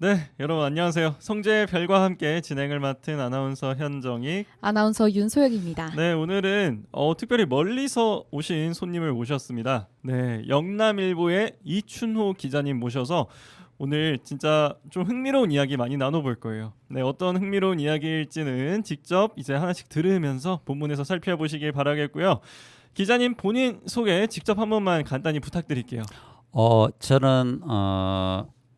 네, 여러분 안녕하세요. 성재의 별과 함께 진행을 맡은 아나운서 현정익. 아나운서 윤소영입니다. 네, 오늘은 특별히 멀리서 오신 손님을 모셨습니다. 네, 영남일보의 이춘호 기자님 모셔서 오늘 진짜 좀 흥미로운 이야기 많이 나눠볼 거예요. 네, 어떤 흥미로운 이야기일지는 직접 이제 하나씩 들으면서 본문에서 살펴보시길 바라겠고요. 기자님 본인 소개 직접 한 번만 간단히 부탁드릴게요. 저는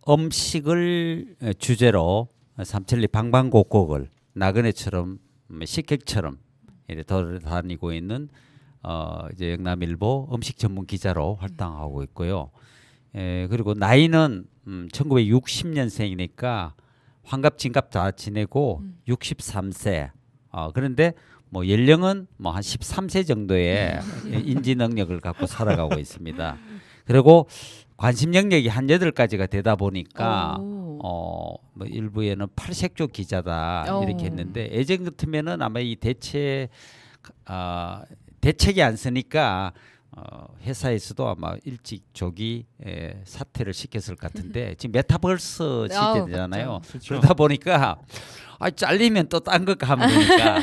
음식을 주제로 삼천리 방방곡곡을 나그네처럼 식객처럼 이렇게 돌아다니고 있는 이제 영남일보 음식 전문 기자로 활동하고 있고요. 그리고 나이는 1960년생이니까 환갑 진갑 다 지내고 63세. 그런데 뭐 연령은 뭐 한 13세 정도의 인지 능력을 갖고 살아가고 있습니다. 그리고 관심 영역이 한 8가지가 되다 보니까 뭐 일부에는 팔색조 기자다 이렇게 했는데 예전 같으면은 아마 이 대책이 안 쓰니까 회사에서도 아마 일찍 조기 사퇴를 시켰을 것 같은데 지금 메타버스 시대잖아요. 그렇죠. 그러다 보니까 잘리면 또 딴 거 가면 되니까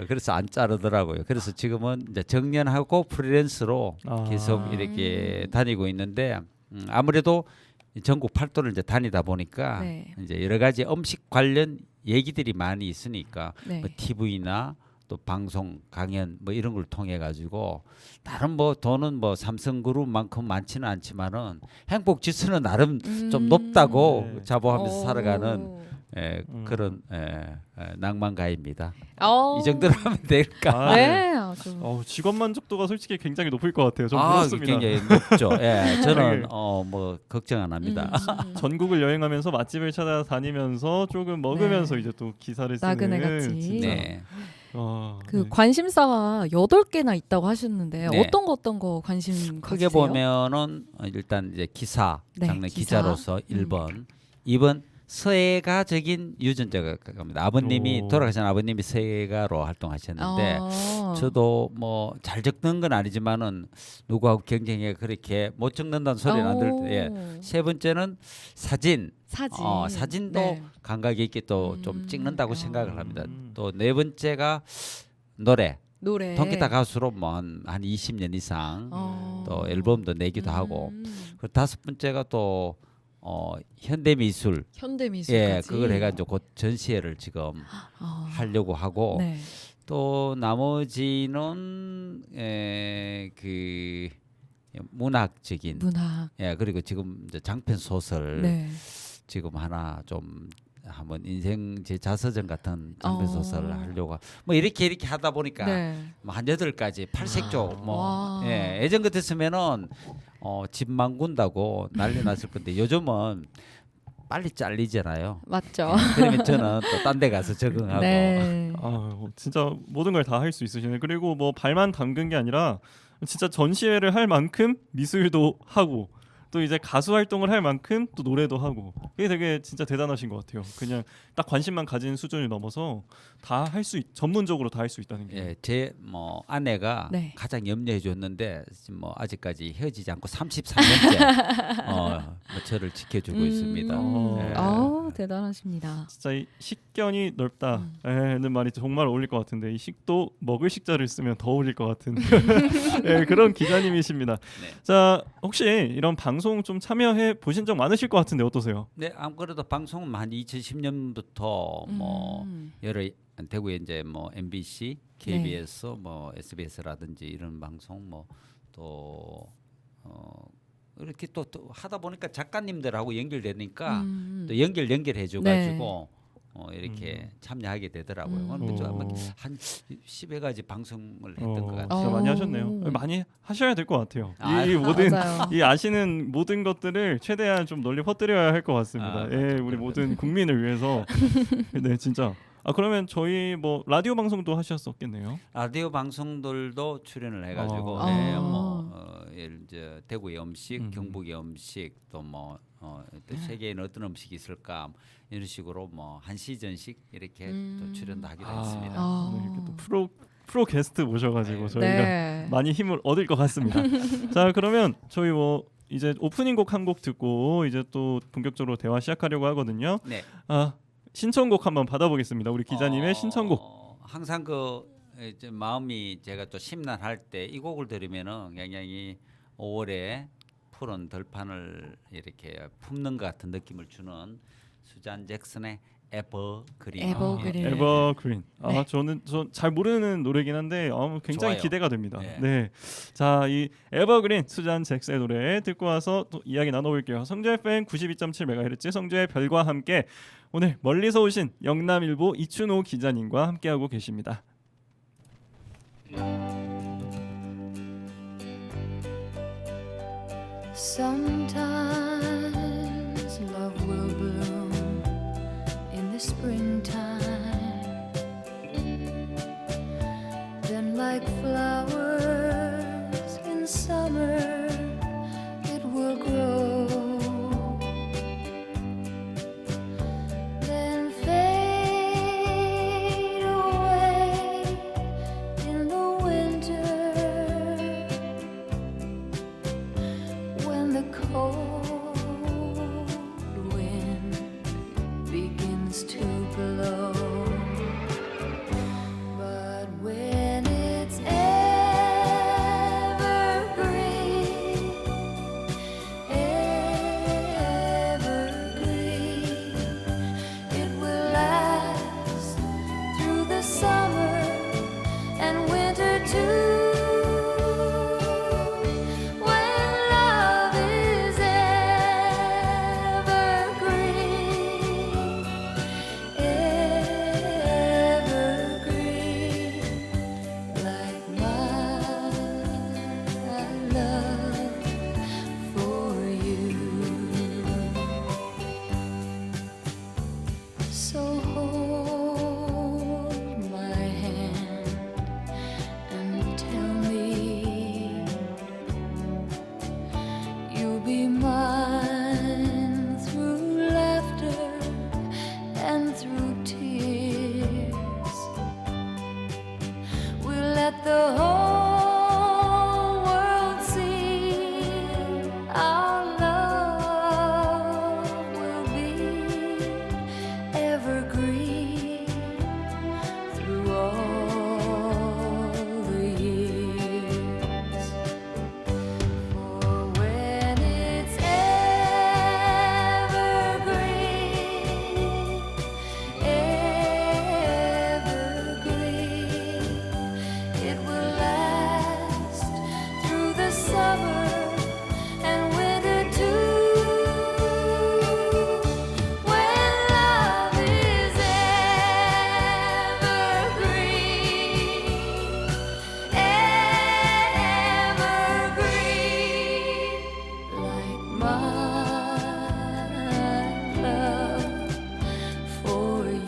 그래서 안 자르더라고요. 그래서 지금은 이제 정년하고 프리랜서로 계속 이렇게 다니고 있는데 아무래도 전국 팔도를 이제 다니다 보니까 이제 여러 가지 음식 관련 얘기들이 많이 있으니까 뭐 TV나 또 방송 강연 뭐 이런 걸 통해 가지고 나름 뭐 돈은 뭐 삼성그룹만큼 많지는 않지만은 행복 지수는 나름 좀 높다고 자부하면서 살아가는 그런 낭만가입니다. 이 정도로 하면 될까? 네, 아주. 직업 만족도가 솔직히 굉장히 높을 것 같아요. 좀 부럽습니다. 굉장히 높죠. 저는 뭐 걱정 안 합니다. 전국을 여행하면서 맛집을 찾아다니면서 조금 먹으면서 이제 또 기사를 쓰는 나그네같이. 진짜. 네. 그 관심사가 8개나 있다고 하셨는데 네. 어떤 거 관심 크게 가지세요? 보면은 일단 이제 기사 장르 기사. 기자로서 1번, 2번 서예가적인 유전자가 갑니다. 아버님이 돌아가신 아버님이 서예가로 활동하셨는데 저도 뭐 잘 적는 건 아니지만은 누구하고 경쟁에 그렇게 못 적는다는 소리는 안 들을 때. 세 번째는 사진도 감각 있게 또 좀 찍는다고 생각을 합니다. 또 네 번째가 노래. 통기타 가수로 뭐 한 20년 이상 또 앨범도 내기도 하고. 그 다섯 번째가 또 현대미술. 현대미술까지. 그걸 해가지고 곧 전시회를 지금 하려고 하고 또 나머지는 그 문학적인 그리고 지금 이제 장편 소설 지금 하나 좀 한번 인생 제 자서전 같은 장편 소설을 하려고 뭐 이렇게 하다 보니까 뭐 한 8가지 팔색조 뭐 예전 같았으면은 집만 군다고 난리 났을 건데 요즘은 빨리 잘리잖아요. 맞죠. 그러면 저는 또 딴 데 가서 적응하고 진짜 모든 걸 다 할 수 있으시네. 그리고 뭐 발만 담근 게 아니라 진짜 전시회를 할 만큼 미술도 하고 또 이제 가수 활동을 할 만큼 또 노래도 하고 그게 되게 진짜 대단하신 것 같아요. 그냥 딱 관심만 가진 수준을 넘어서 다 할 수 전문적으로 다 할 수 있다는 게. 제 뭐 아내가 가장 염려해 줬는데 뭐 아직까지 헤어지지 않고 33년째 뭐 저를 지켜주고 있습니다. 대단하십니다. 진짜 이 식견이 넓다는 말이 정말 어울릴 것 같은데 이 식도 먹을 식자를 쓰면 더 어울릴 것 같은 그런 기자님이십니다. 자, 혹시 이런 방송 좀 참여해 보신 적 많으실 것 같은데 어떠세요? 네, 아무래도 방송은 한 2010년부터 뭐 여러 대구에 이제 뭐 MBC, KBS, 뭐 SBS라든지 이런 방송 뭐 또 이렇게 또 하다 보니까 작가님들하고 연결되니까 또 연결해 줘가지고 이렇게 참여하게 되더라고요. 한 10여 가지 방송을 했던 것 같아요. 진짜 많이 하셨네요. 많이 하셔야 될 것 같아요. 이 아시는 모든 것들을 최대한 좀 널리 퍼뜨려야 할 것 같습니다. 우리 모든 국민을 위해서. 네, 진짜. 그러면 저희 뭐 라디오 방송도 하셨었겠네요. 라디오 방송들도 출연을 해가지고 예를 들어 대구의 음식, 경북의 음식 또 뭐 또 세계에는 어떤 음식이 있을까 이런 식으로 뭐 한 시즌씩 이렇게 또 출연도 하기도 했습니다. 이렇게 또 프로 게스트 모셔가지고 저희가 많이 힘을 얻을 것 같습니다. 자, 그러면 저희 뭐 이제 오프닝 곡 한 곡 듣고 이제 또 본격적으로 대화 시작하려고 하거든요. 네. 신청곡 한번 받아보겠습니다. 우리 기자님의 신청곡. 항상 그 이제 마음이 제가 또 심란할 때 이 곡을 들으면은 굉장히 5월에 푸른 들판을 이렇게 품는 것 같은 느낌을 주는 수잔 잭슨의 에버그린. 에버그린. 에버그린. 네. 저는 잘 모르는 노래긴 한데 굉장히 좋아요. 기대가 됩니다. 네. 네. 자, 이 에버그린 수잔 잭슨의 노래 듣고 와서 또 이야기 나눠볼게요. 성주 FM 92.7MHz 성주의 별과 함께 오늘 멀리서 오신 영남일보 이춘호 기자님과 함께하고 계십니다. Sometimes love will bloom in the springtime. Then like flowers in summer it will grow. Then fade away in the winter when the cold wind begins to blow. But when it's evergreen, evergreen, it will last through the summer and winter too. When love is evergreen, evergreen, like my love for you. So hold my hand and tell me you'll be mine through laughter and through tears. We'll let the whole world see our love will be evergreen through all the years. For when it's evergreen, evergreen, it will last through the summer and winter too. When love is evergreen, evergreen, like my love for you.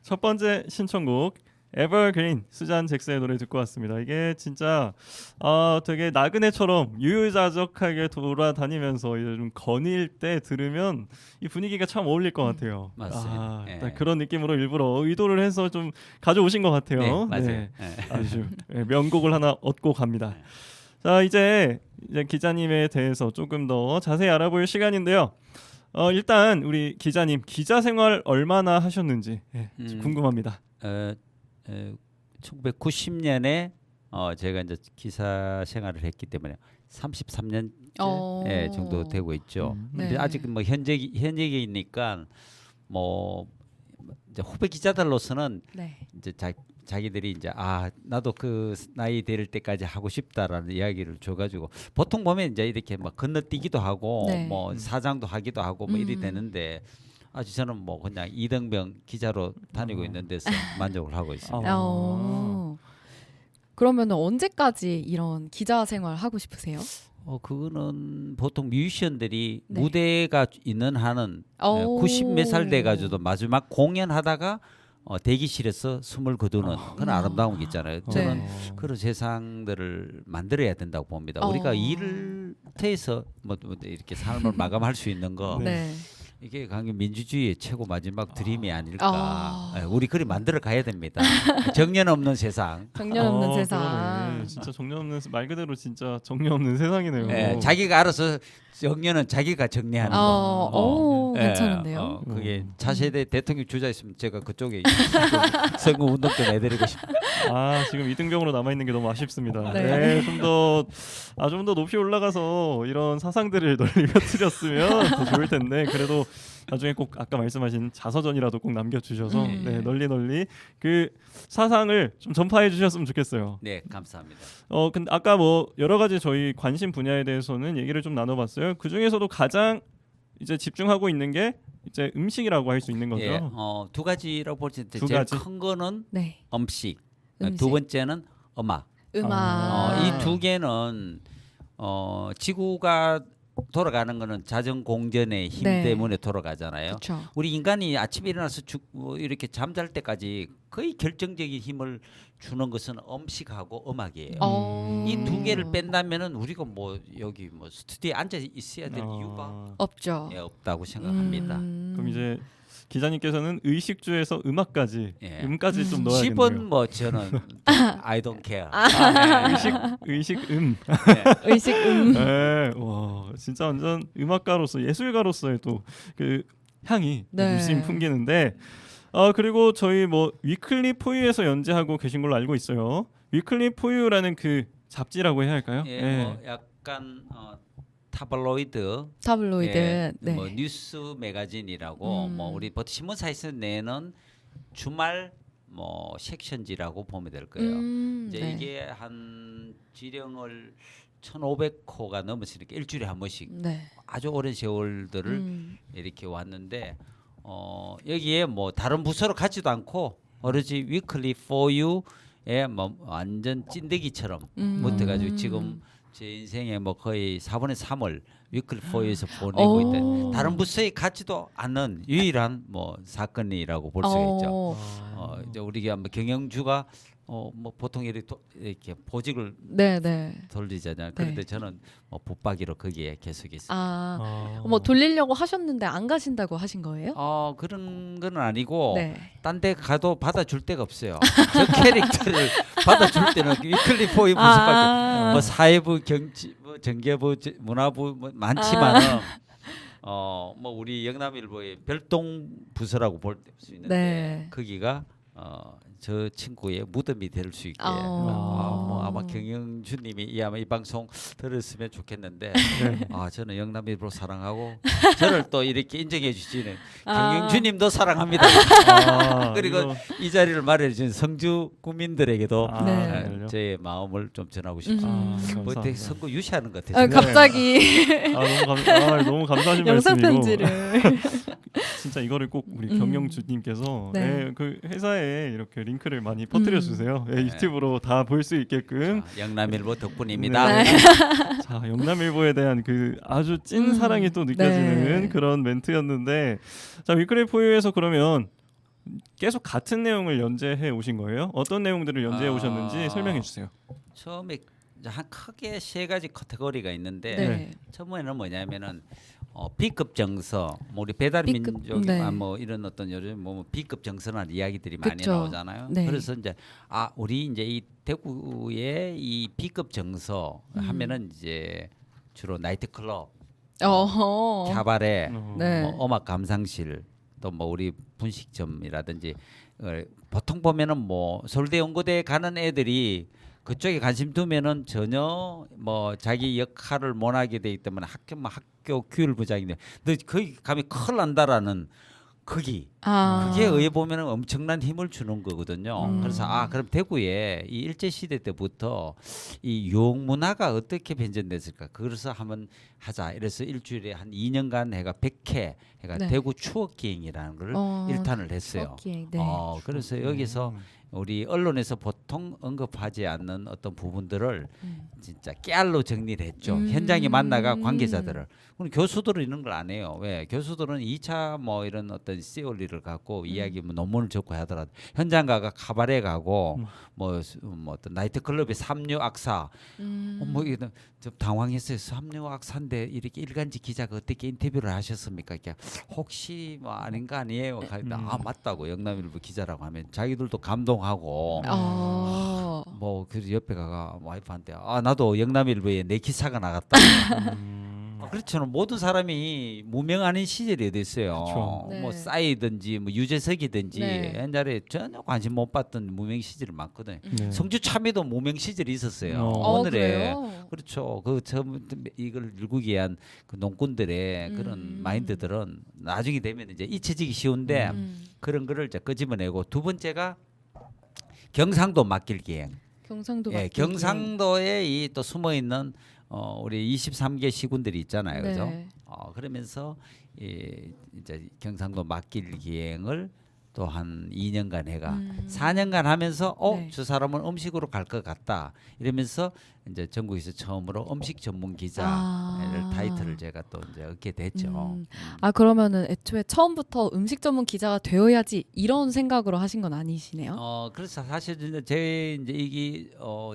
첫 번째 신청곡 에버그린 수잔 잭슨의 노래 듣고 왔습니다. 이게 진짜 되게 나그네처럼 유유자적하게 돌아다니면서 이제 좀 거닐 때 들으면 이 분위기가 참 어울릴 것 같아요. 맞습니다. 예. 딱 그런 느낌으로 일부러 의도를 해서 좀 가져오신 것 같아요. 네, 맞아요. 네. 예. 아주 명곡을 하나 얻고 갑니다. 자, 이제 기자님에 대해서 조금 더 자세히 알아볼 시간인데요. 일단 우리 기자님 기자 생활 얼마나 하셨는지 좀 궁금합니다. 1990년에 제가 이제 기사 생활을 했기 때문에 33년 정도 되고 있죠. 근데 네. 아직 뭐 현직이니까 뭐 이제 후배 기자들로서는 네. 이제 자기들이 이제 나도 그 나이 될 때까지 하고 싶다라는 이야기를 줘가지고 보통 보면 이제 이렇게 막 건너뛰기도 하고 네. 뭐 사장도 하기도 하고 뭐 이리 되는데 아주 저는 뭐 그냥 이등병 기자로 다니고 있는 데서 만족을 하고 있습니다. 그러면 언제까지 이런 기자 생활 하고 싶으세요? 그거는 보통 뮤지션들이 네. 무대가 있는 한은 90 몇 살 돼가지고도 마지막 공연하다가 대기실에서 숨을 거두는 그런 아름다운 게 있잖아요. 저는 그런 세상들을 만들어야 된다고 봅니다. 우리가 일을 해서 뭐 이렇게 삶을 마감할 수 있는 거 네. 이게 강경 민주주의의 최고 마지막 드림이 아닐까. 아. 예, 우리 그리 만들어 가야 됩니다. 정년 없는 세상. 정년 없는 그러네. 세상. 진짜 정년 없는 말 그대로 진짜 정년 없는 세상이네요. 예, 자기가 알아서 정년은 자기가 정리하는 거. 오, 예, 괜찮은데요. 그게 차세대 대통령 주자 있으면 제가 그쪽에 선거 운동 좀 해드리고 싶어요. 아 지금 이등병으로 남아 있는 게 너무 아쉽습니다. 네. 네, 좀 더 높이 올라가서 이런 사상들을 널리 펴뜨렸으면 더 좋을 텐데 그래도 나중에 꼭 아까 말씀하신 자서전이라도 꼭 남겨주셔서 네, 널리 그 사상을 좀 전파해 주셨으면 좋겠어요. 네, 감사합니다. 근데 아까 뭐 여러 가지 저희 관심 분야에 대해서는 얘기를 좀 나눠봤어요. 그 중에서도 가장 이제 집중하고 있는 게 이제 음식이라고 할 수 있는 거죠. 예, 두 가지라고 볼 수 있는데 두 제일 가지? 큰 거는 네. 음식, 음식. 두 번째는 음악. 음악. 이 두 개는 지구가 돌아가는 거는 자전 공전의 힘 네. 때문에 돌아가잖아요. 그렇죠. 우리 인간이 아침에 일어나서 이렇게 잠잘 때까지 거의 결정적인 힘을 주는 것은 음식하고 음악이에요. 이 두 개를 뺀다면은 우리가 뭐 여기 뭐 스튜디오에 앉아 있어야 될 이유가 없죠. 예, 없다고 생각합니다. 그럼 이제 기자님께서는 의식주에서 음악까지 예. 음까지 좀 넣어야겠네요. 10은 뭐 저는 I don't care. 의식 네. 의식 네, 와 진짜 완전 음악가로서 예술가로서의 또 그 향이 네. 물씬 풍기는데 그리고 저희 뭐 위클리 포유에서 연재하고 계신 걸로 알고 있어요. 위클리 포유라는 그 잡지라고 해야 할까요? 예, 뭐 약간 타블로이드. 예, 네. 뭐 뉴스 매거진이라고 뭐 우리 보통 신문사에서 내는 주말 뭐 섹션지라고 보면 될 거예요. 이제 네. 이게 한 지령을 1,500호가 넘었으니까 일주일에 한 번씩 네. 아주 오랜 세월들을 이렇게 왔는데 여기에 뭐 다른 부서로 가지도 않고 오로지 위클리 for you에 뭐 완전 찐득이처럼 붙어가지고 지금 제 인생에 뭐 거의 4분의 3을 위클리 for you에서 보내고 있다. 다른 부서에 가지도 않는 유일한 뭐 사건이라고 볼 수가 있죠. 이제 우리가 뭐 경영주가 뭐 보통 이렇게 보직을 네. 돌리잖아요. 그런데 저는 뭐 붙박이로 거기에 계속 있어요. 뭐 돌리려고 하셨는데 안 가신다고 하신 거예요? 그런 건 아니고 네. 딴 데 가도 받아줄 데가 없어요. 저 캐릭터를 받아줄 때는 위클리 포유 부서밖에 뭐 사회부, 경치, 뭐 정계부, 문화부 뭐 많지만은 뭐 우리 영남일보의 별동 부서라고 볼 수 있는데 네. 거기가 저 친구의 무덤이 될 수 있게 뭐 아마 경영주님이 아마 이 방송 들었으면 좋겠는데 저는 영남일보 사랑하고 저를 또 이렇게 인정해 주시는 경영주님도 사랑합니다. 그리고 이 자리를 마련해 준 성주 구민들에게도 네. 제 마음을 좀 전하고 싶습니다. 뭐 되게 선거 유시하는 것 같아요. 갑자기 너무 감사하신 영상 말씀이고 편지를. 진짜 이거를 꼭 우리 경영주님께서 네. 그 회사에 이렇게 링크를 많이 퍼뜨려 주세요. 유튜브로 다 볼 수 있게끔. 영남일보 덕분입니다. 네. 자, 영남일보에 대한 그 아주 찐 사랑이 또 느껴지는 네. 그런 멘트였는데, 자 위클리 포유에서 그러면 계속 같은 내용을 연재해 오신 거예요? 어떤 내용들을 연재해 오셨는지 설명해 주세요. 처음에 한 크게 세 가지 카테고리가 있는데 네. 처음에는 뭐냐면은 B급 정서, 뭐 우리 배달 B급, 민족, 네. 뭐 이런 어떤 요즘 뭐 B급 정서라는 이야기들이 많이 그쵸. 나오잖아요. 네. 그래서 이제 우리 이제 이 대구의 이 B급 정서 하면은 이제 주로 나이트클럽, 캬바레, 네. 뭐 음악 감상실, 또 뭐 우리 분식점이라든지 보통 보면은 뭐 서울대 연고대 가는 애들이 그쪽에 관심 두면은 전혀 뭐 자기 역할을 못 하게 되기 때문에 학교 규율부장인데 너 거기 가면 큰일 난다라는 그게 의회 보면은 엄청난 힘을 주는 거거든요. 그래서 그럼 대구에 이 일제 시대 때부터 이 유흥 문화가 어떻게 변전됐을까? 그래서 한번 하자. 이래서 일주일에 한 2년간 해가 100회 해가 네. 대구 추억 기행이라는 걸 일탄을 했어요. 추억 기행, 네. 그래서 여기서 우리 언론에서 보통 언급하지 않는 어떤 부분들을 진짜 깨알로 정리를 했죠. 현장에 만나가 관계자들을. 그럼 교수들은 이런 걸 안 해요. 왜? 교수들은 2차 뭐 이런 어떤 시올리를 갖고 이야기 뭐 논문을 적고 하더라도 현장 가가 카바레 가고 뭐 어떤 나이트클럽의 삼류 악사 뭐 이런 좀 당황했어요. 삼류 악사인데 이렇게 일간지 기자가 어떻게 인터뷰를 하셨습니까? 이렇게 혹시 뭐 아닌 거 아니에요? 아 맞다고 영남일보 기자라고 하면 자기들도 감동하고 뭐 그래서 옆에 가가 와이프한테 아 나도 영남일보에 내 기사가 나갔다. 그렇죠. 모든 사람이 무명 아닌 시절이 어디 있어요. 그쵸. 뭐 네. 싸이든지 뭐 유재석이든지 네. 옛날에 전혀 관심 못 받던 무명 시절이 많거든요. 네. 성주 참여도 무명 시절이 있었어요. 오늘에 그래요? 그렇죠. 그 처음 이걸 일구기 위한 그 농꾼들의 그런 마인드들은 나중에 되면 이제 잊혀지기 쉬운데 그런 거를 이제 끄집어내고 두 번째가 경상도 맡길 기행. 경상도 예, 맡길 기행. 경상도에 이 또 숨어 있는 우리 23개 시군들이 있잖아요, 그죠? 네. 그러면서 이제 경상도 맡길 기행을 또 한 2년간 해가 4년간 하면서 네. 저 사람은 음식으로 갈 것 같다 이러면서 이제 전국에서 처음으로 음식 전문 기자를 타이틀을 제가 또 이제 얻게 됐죠. 아 그러면은 애초에 처음부터 음식 전문 기자가 되어야지 이런 생각으로 하신 건 아니시네요? 그래서 사실 이제 이게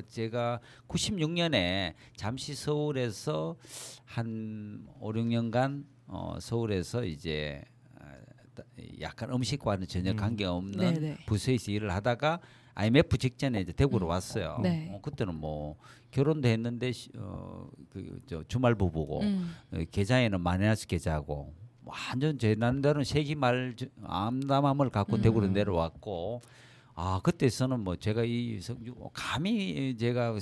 제가 96년에 잠시 서울에서 한 5, 6년간 서울에서 이제 약간 음식과는 전혀 관계없는 네네. 부서에서 일을 하다가 IMF 직전에 이제 대구로 왔어요. 네. 그때는 뭐 결혼도 했는데 저 주말 부부고 계좌에는 마이너스 계좌고 완전 제 나름대로는 세기말 암담함을 갖고 대구로 내려왔고 그때서는 뭐 제가 감히 제가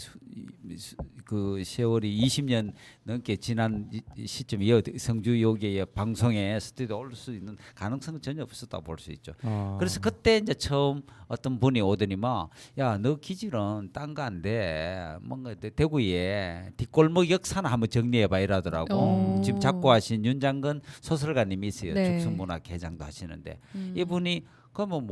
그 세월이 20년 넘게 지난 시점에 성주 여기에 방송에 스튜디오 올 수 있는 가능성은 전혀 없었다 볼 수 있죠. 그래서 그때 이제 처음 어떤 분이 오더니만 야 너 기질은 딴 거 안 돼. 뭔가 대구에 뒷골목 역사나 한번 정리해봐 이러더라고. 지금 작고하신 윤장근 소설가님이 있어요. 네. 축성문학 회장도 하시는데 이분이 그러면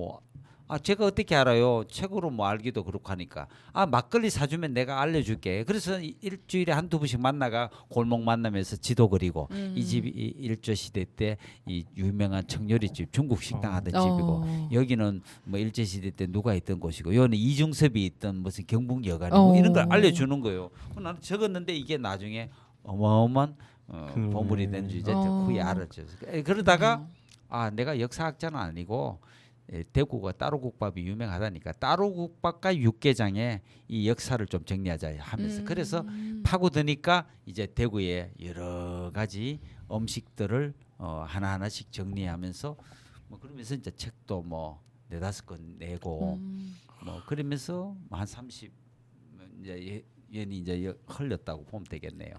제가 어떻게 알아요? 책으로 뭐 알기도 그렇고 하니까 막걸리 사주면 내가 알려줄게. 그래서 일주일에 한두 번씩 만나가 골목 만나면서 지도 그리고 이 집이 일조 시대 때 이 유명한 청요리집 중국 식당 하던 집이고 여기는 뭐 일제 시대 때 누가 있던 곳이고 여기는 이중섭이 있던 무슨 경북 여관이고 뭐 이런 걸 알려주는 거예요. 나는 적었는데 이게 나중에 어마어마한 보물이 된 줄 이제 후에 알았죠. 그러다가 내가 역사학자는 아니고 대구가 따로국밥이 유명하다니까 따로국밥과 육개장의 이 역사를 좀 정리하자 하면서 그래서 파고드니까 이제 대구의 여러 가지 음식들을 하나하나씩 정리하면서 뭐 그러면서 이제 책도 뭐 4-5권 내고 뭐 그러면서 한 30 이제 년이 이제 흘렸다고 보면 되겠네요.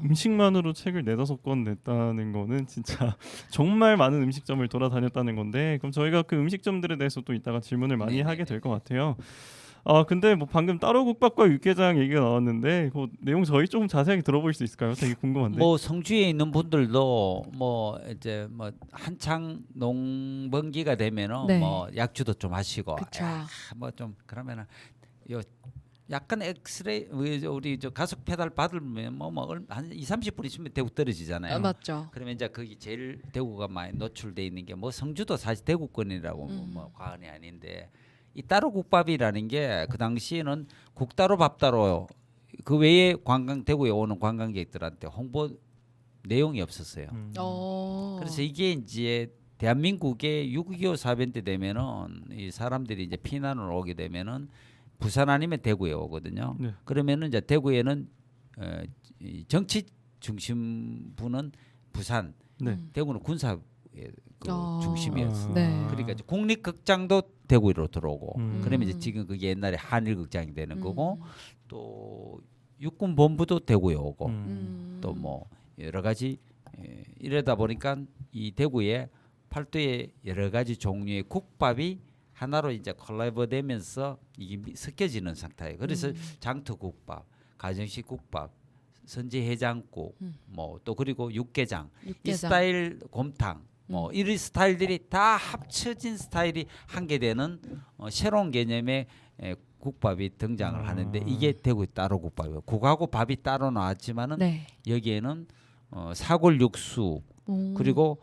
음식만으로 책을 4-5권 냈다는 거는 진짜 정말 많은 음식점을 돌아다녔다는 건데 그럼 저희가 그 음식점들에 대해서 또 이따가 질문을 많이 하게 될 것 같아요. 근데 뭐 방금 따로국밥과 육개장 얘기가 나왔는데 그 내용 저희 조금 자세하게 들어볼 수 있을까요? 되게 궁금한데. 뭐 성주에 있는 분들도 뭐 이제 뭐 한창 농번기가 되면은 네. 뭐 약주도 좀 하시고 그쵸. 뭐 좀 그러면은 약간 엑스레이 우리 저 가속 페달 받으면 한 2-30분 있으면 대구 떨어지잖아요. 맞죠. 그러면 이제 거기 제일 대구가 많이 노출돼 있는 게 뭐 성주도 사실 대구권이라고 뭐 과언이 아닌데 이 따로국밥이라는 게 그 당시에는 국따로 밥따로 그 외에 대구에 오는 관광객들한테 홍보 내용이 없었어요. 그래서 이게 이제 대한민국의 6.25 사변 때 되면은 이 사람들이 이제 피난을 오게 되면은 부산 아니면 대구에 오거든요. 네. 그러면은 이제 대구에는 이 정치 중심부는 부산, 네. 대구는 군사 중심이었어요. 네. 그러니까 이제 국립극장도 대구로 들어오고, 그러면 이제 음. 지금 그게 옛날에 한일극장이 되는 거고, 또 육군 본부도 대구에 오고, 또 뭐 여러 가지 이러다 보니까 이 대구에 팔도에 여러 가지 종류의 국밥이 하나로 이제 콜라보되면서 이게 섞여지는 상태예요. 그래서 장터국밥, 가정식 국밥, 선지해장국, 뭐 또 그리고 육개장, 이 스타일 곰탕 뭐 이런 스타일들이 다 합쳐진 스타일이 한 개 되는 새로운 개념의 국밥이 등장을 하는데 이게 대구 따로 국밥이에요. 국하고 밥이 따로 나왔지만은 네. 여기에는 사골 육수 오. 그리고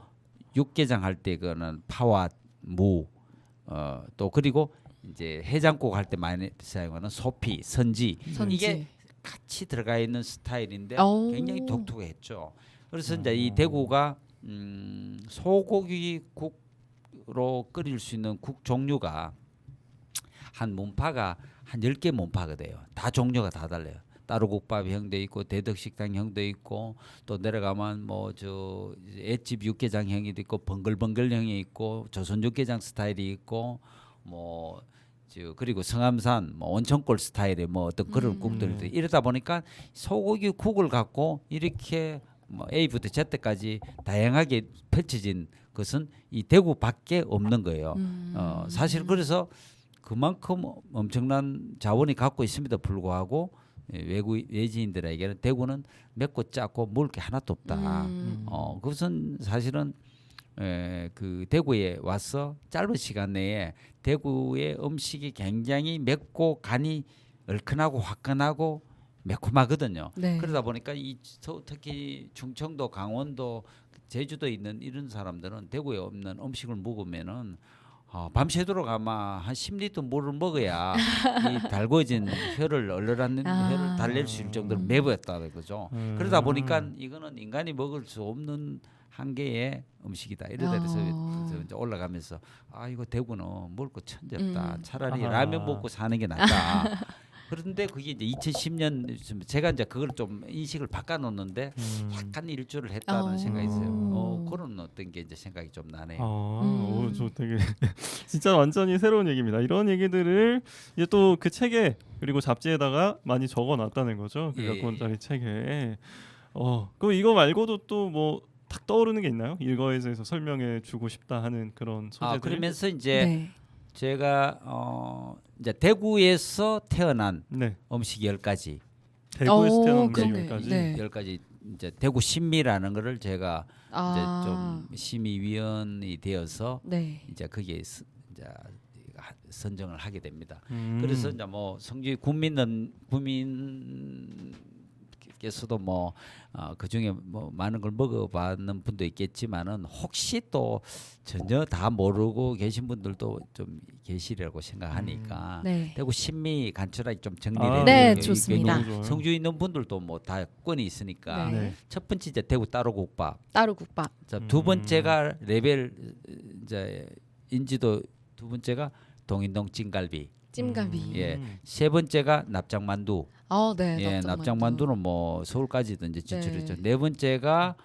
육개장 할 때 그는 파와 무 또 그리고 이제 해장국 할 때 많이 사용하는 소피, 선지 선지. 이게 같이 들어가 있는 스타일인데 오. 굉장히 독특했죠. 그래서 이제 이 대구가 소고기국으로 끓일 수 있는 국 종류가 한 문파가 한 10개 문파가 돼요. 다 종류가 다 달라요. 따로국밥 형도 있고 대덕식당 형도 있고 또 내려가면 뭐 저 횟집 육개장 형이 있고 번글번글 형이 있고 조선 육개장 스타일이 있고 뭐 저 그리고 성암산 뭐 온천골 스타일의 뭐 어떤 그런 국들도 이러다 보니까 소고기 국을 갖고 이렇게 뭐 A부터 Z까지 다양하게 펼쳐진 것은 이 대구밖에 없는 거예요. 사실 그래서 그만큼 엄청난 자원이 갖고 있음에도 불구하고 외지인들에게는 대구는 맵고 짜고 먹을 게 하나도 없다. 그것은 사실은 그 대구에 와서 짧은 시간 내에 대구의 음식이 굉장히 맵고 간이 얼큰하고 화끈하고 매콤하거든요. 네. 그러다 보니까 특히 충청도, 강원도, 제주도에 있는 이런 사람들은 대구에 없는 음식을 먹으면은 밤새도록 아마 한 10리터 물을 먹어야 이 달궈진 혀를 얼얼한 혀를 달랠 수 있을 정도로 매웠다는 거죠. 그러다 보니까 이거는 인간이 먹을 수 없는 한계의 음식이다. 이러다 그래서 이제 올라가면서 이거 대구는 먹을 거 천재 없다. 차라리 라면 먹고 사는 게 낫다. 그런데 그게 이제 2010년 제가 이제 그걸 좀 인식을 바꿔놓는데 약간 일조를 했다는 생각이 있어요. 그런 어떤 게 이제 생각이 좀 나네요. 저 되게 진짜 완전히 새로운 얘기입니다. 이런 얘기들을 이제 또 그 책에 그리고 잡지에다가 많이 적어놨다는 거죠. 그 몇 권짜리 책에. 그럼 이거 말고도 또 뭐 탁 떠오르는 게 있나요? 이거에 대해서 설명해 주고 싶다 하는 그런 소재들. 그러면서 이제 네. 제가 이제 대구에서 태어난 네. 음식 10가지. 대구에서 태어난 음식 그러네. 10가지. 네. 10가지 이제 대구 신미라는 거를 제가 아. 이제 좀 심의위원이 되어서 네. 이제 거기에 이제 선정을 하게 됩니다. 그래서 이제 뭐 성주 국민께서도 뭐 그 중에 뭐 많은 걸 먹어봤는 분도 있겠지만은 혹시 또 전혀 다 모르고 계신 분들도 좀 계시리라고 생각하니까 네. 대구 신미 간단하게 좀 정리를 네, 해드리고 좋습니다. 너무 좋아요. 성주에 있는 분들도 뭐 다 권이 있으니까 네. 네. 첫 번째 이제 대구 따로국밥. 따로 국밥. 자, 두 번째가 레벨 이제 인지도 두 번째가 동인동 찐갈비. 찜갈비. 예. 세 번째가 납작만두. 네. 예, 납작만두는 뭐 서울까지도 이제 진출했죠. 네. 네 번째가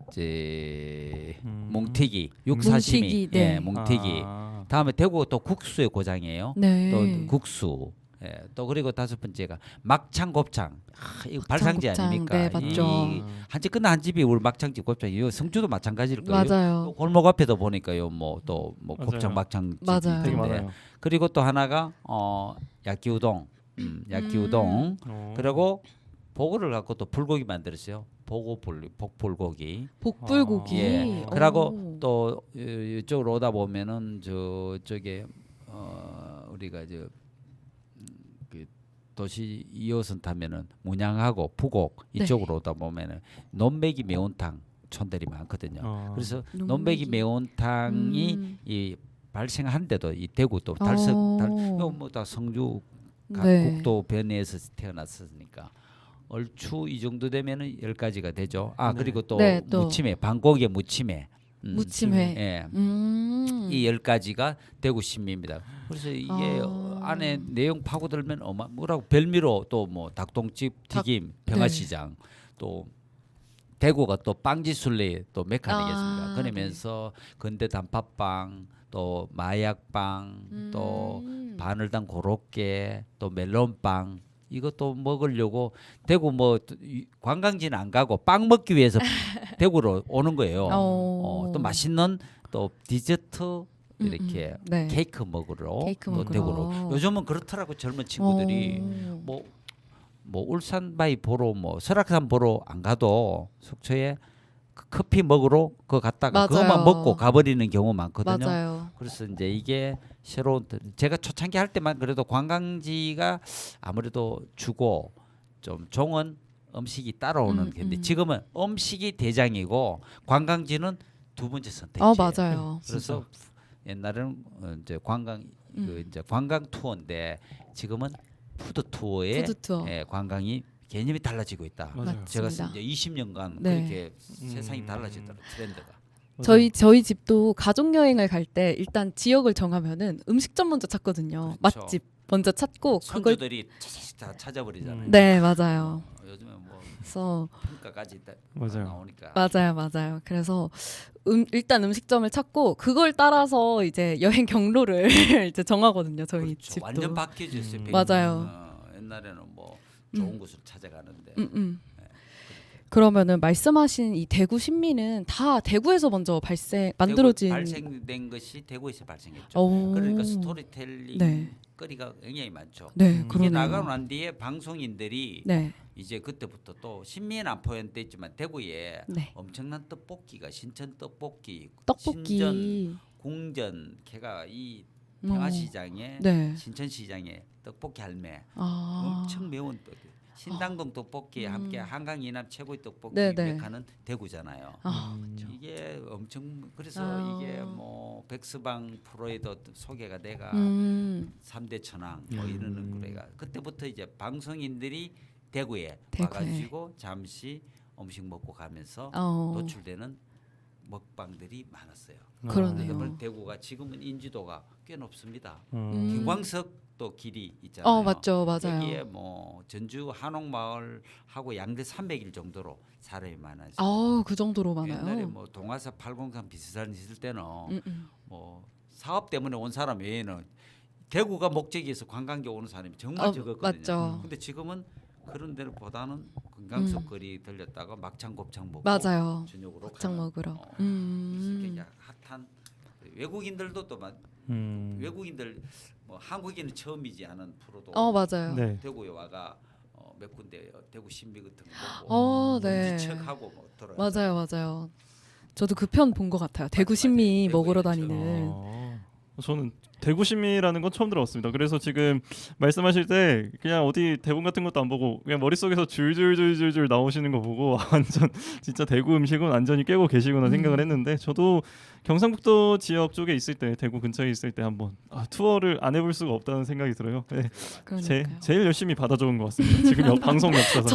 이제 몽튀기, 육사시미. 몽튀기, 네. 예, 몽튀기. 다음에 대구 또 국수의 고장이에요. 네. 또 국수. 예, 또 그리고 다섯 번째가 막창 곱창. 이거 발상지 곱창. 아닙니까? 네, 맞죠. 한집 끝나 한 집이 우리 막창집 곱창이요. 성주도 마찬가지일 거예요. 맞아요. 골목 앞에도 보니까요. 뭐 또 뭐 맞아요. 곱창 막창 맞아요. 되게 있던데. 많아요. 그리고 또 하나가 야끼우동. 야끼우동. 그리고 보고를 갖고 또 불고기 만들었어요. 복불고기. 복불고기. 예. 오. 그리고 또 이쪽으로 오다 보면은 저쪽에 우리가 그 도시 2호선 타면은 문양하고 부곡 이쪽으로 오다 보면은 논배기 매운탕 촌들이 많거든요. 그래서 논배기 매운탕이 이 발생한데도 이 대구 또 뭐다 성주 네. 국도 변해에서 태어났으니까 얼추 이 정도 되면은 10가지가 되죠. 그리고 또 네, 또. 무침에 방고기에 무침에. 무침회. 예. 이 이 10가지가 대구 신미입니다. 그래서 이게 안에 내용 파고들면 뭐라고 별미로 또 뭐 닭똥집, 튀김, 평화시장 또 대구가 또 빵지술래 또 메카 아니겠습니까? 그러면서 근대 단팥빵 또 마약빵 또 바늘당 고로케 또 멜론빵 이것도 먹으려고 대구 뭐 관광지는 안 가고 빵 먹기 위해서 대구로 오는 거예요. 또 맛있는 또 디저트 이렇게 네. 케이크 먹으러 케이크 또 먹으러. 대구로 요즘은 그렇더라고 젊은 친구들이 뭐 울산 바위 보러 뭐 설악산 보러 안 가도 속초에 커피 먹으러 그거 갔다가 맞아요. 그것만 먹고 가버리는 경우 많거든요. 맞아요. 그래서 이제 이게 새로운 제가 초창기 할 때만 그래도 관광지가 아무래도 주고 좀 종은 음식이 따라오는 건데 지금은 음식이 대장이고 관광지는 두 번째 선택지예요. 맞아요. 그래서 옛날에는 이제 이제 관광 투어인데 지금은 푸드 투어의 푸드 투어. 관광이 개념이 달라지고 있다. 맞아요. 제가 맞습니다. 이제 20년간 네. 그렇게 세상이 달라지더라고요. 트렌드가. 저희 집도 가족 여행을 갈 때 일단 지역을 정하면은 음식점 먼저 찾거든요. 그렇죠. 맛집 먼저 찾고 그걸 손주들이 다 찾아버리잖아요. 네, 맞아요. 요즘에 뭐 그래서 평가까지 다 맞아요. 나오니까. 맞아요. 그래서 일단 음식점을 찾고 그걸 따라서 이제 여행 경로를 이제 정하거든요. 저희 그렇죠. 집도. 완전 바뀌어졌어요. 맞아요. 옛날에는 뭐 좋은 곳을 찾아가는데 그러면은 말씀하신 이 대구 신미는 다 대구에서 먼저 만들어진 발생된 것이 대구에서 발생했죠. 오. 그러니까 스토리텔링 네. 거리가 굉장히 많죠. 네, 이게 그러네요. 나가고 난 뒤에 방송인들이 네. 이제 그때부터 또 신미는 안 포함됐지만 대구에 네. 엄청난 떡볶이가 신천 떡볶이, 떡볶이. 신전, 궁전, 걔가 이 평화시장에 네. 신천시장에 떡볶이 할매 아. 엄청 매운 떡. 신당동 떡볶이 함께 한강 이남 최고의 떡볶이 네네. 메카는 대구잖아요. 이게 엄청 그래서 이게 뭐 백스방 프로에도 소개가 돼가 3대 천왕 뭐 이러는 거래가 그때부터 이제 방송인들이 대구에 와가지고 잠시 음식 먹고 가면서 노출되는 먹방들이 많았어요. 그러네요. 그래서 대구가 지금은 인지도가 꽤 높습니다. 음. 김광석도 길이 있잖아요. 맞죠, 맞아요. 여기에 뭐 전주 한옥마을하고 양대 300일 정도로 사람이 많아요. 그 정도로 많아요. 옛날에 뭐 동화사 803 비슷한 있을 때는 뭐 사업 때문에 온 사람 외에는 대구가 목적이어서 관광객 오는 사람이 정말 적었거든요. 맞죠. 근데 지금은 그런 데보다는 금강석 거리 들렸다가 막창 곱창 먹고 맞아요. 저녁으로 막창 가는, 먹으러. 그래서 되게 핫한 외국인들도 또 외국인들 뭐 한국인은 처음이지 않은 프로도 맞아요. 네. 대구에 와가 몇 군데 대구 신비 같은 거 보고 네. 엄지척하고 뭐 돌아. 맞아요. 저도 그 편 본 것 같아요. 대구 신미 맞아요. 먹으러 대구에 다니는. 저는 대구심이라는 건 처음 들어봤습니다. 그래서 지금 말씀하실 때 그냥 어디 대본 같은 것도 안 보고 그냥 머릿속에서 줄줄줄줄줄 나오시는 거 보고 완전 진짜 대구 음식은 완전히 깨고 계시구나 생각을 했는데 저도 경상북도 지역 쪽에 있을 때 대구 근처에 있을 때 한번 투어를 안 해볼 수가 없다는 생각이 들어요. 네. 그러니까요. 제일 열심히 받아 적은 것 같습니다. 지금 방송 역사상.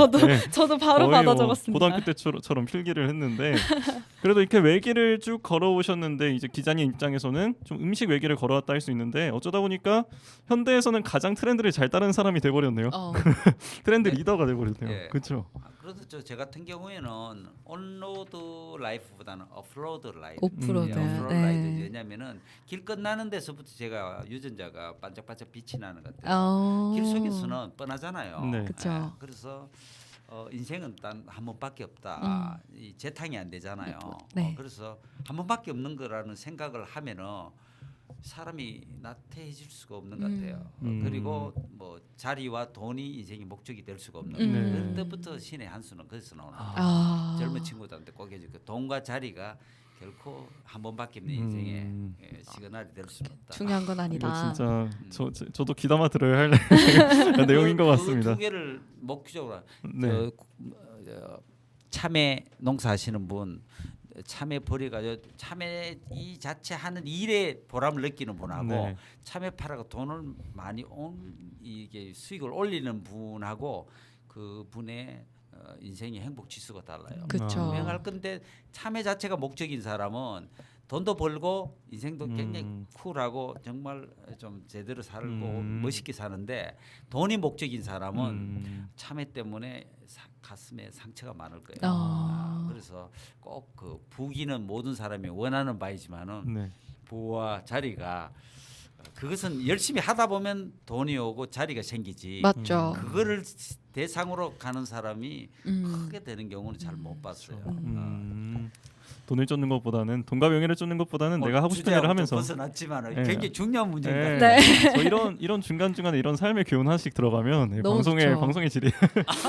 저도 바로 거의 받아 뭐 적었습니다. 고등학교 때처럼 필기를 했는데 그래도 이렇게 외길을 쭉 걸어오셨는데 이제 기자님 입장에서는 좀 음식 외길을 걸어왔다 할 수 있는데 어쩌다 보니까 현대에서는 가장 트렌드를 잘 따르는 사람이 돼버렸네요. 트렌드 리더가 돼버렸네요. 네. 그렇죠. 그래서 제 같은 경우에는 온로드 라이프보다는 오프로드 라이프. 오프로드. 오프로드 라이프. 왜냐면은 길 끝나는 데서부터 제가 유전자가 반짝반짝 빛이 나는 것 같아요. 길 속에서는 뻔하잖아요. 네. 그쵸. 그래서 인생은 단 한 번밖에 없다. 이 재탕이 안 되잖아요. 네. 그래서 한 번밖에 없는 거라는 생각을 하면은 사람이 나태해질 수가 없는 것 같아요. 그리고 뭐 자리와 돈이 인생의 목적이 될 수가 없는 거예요. 그때부터 신의 한 수는 거기서 나오는 거예요. 젊은 친구들한테 꼭 해줄 거 돈과 자리가 결코 한 번밖에 없는 인생의 시그널이 될 수는 없다. 중요한 건 이거 아니다. 진짜 저도 귀담아 들어야 할 내용인 것 같습니다. 그 두 개를 목적으로 네. 참외 농사하시는 분 참외 버려가지고 참외 이 자체 하는 일에 보람을 느끼는 분하고 네. 참외 팔아가 돈을 많이 이게 수익을 올리는 분하고 그 분의 인생의 행복 지수가 달라요. 그렇죠. 유행할 건데 참외 자체가 목적인 사람은 돈도 벌고 인생도 굉장히 쿨하고 정말 좀 제대로 살고 멋있게 사는데 돈이 목적인 사람은 참외 때문에 가슴에 상처가 많을 거예요. 그래서 꼭 그 부귀는 모든 사람이 원하는 바이지만은 네. 부와 자리가 그것은 열심히 하다 보면 돈이 오고 자리가 생기지. 맞죠. 그거를 대상으로 가는 사람이 음. 크게 되는 경우는 잘 못 봤어요. 돈을 쫓는 것보다는 돈과 명예를 쫓는 것보다는 내가 하고 싶은 일을 하면서 벗어났지만 네. 굉장히 중요한 문제입니다. 네. 네. 저 이런 중간 중간에 이런 삶의 교훈 하나씩 들어가면 네, 너무 좋죠. 방송의 질이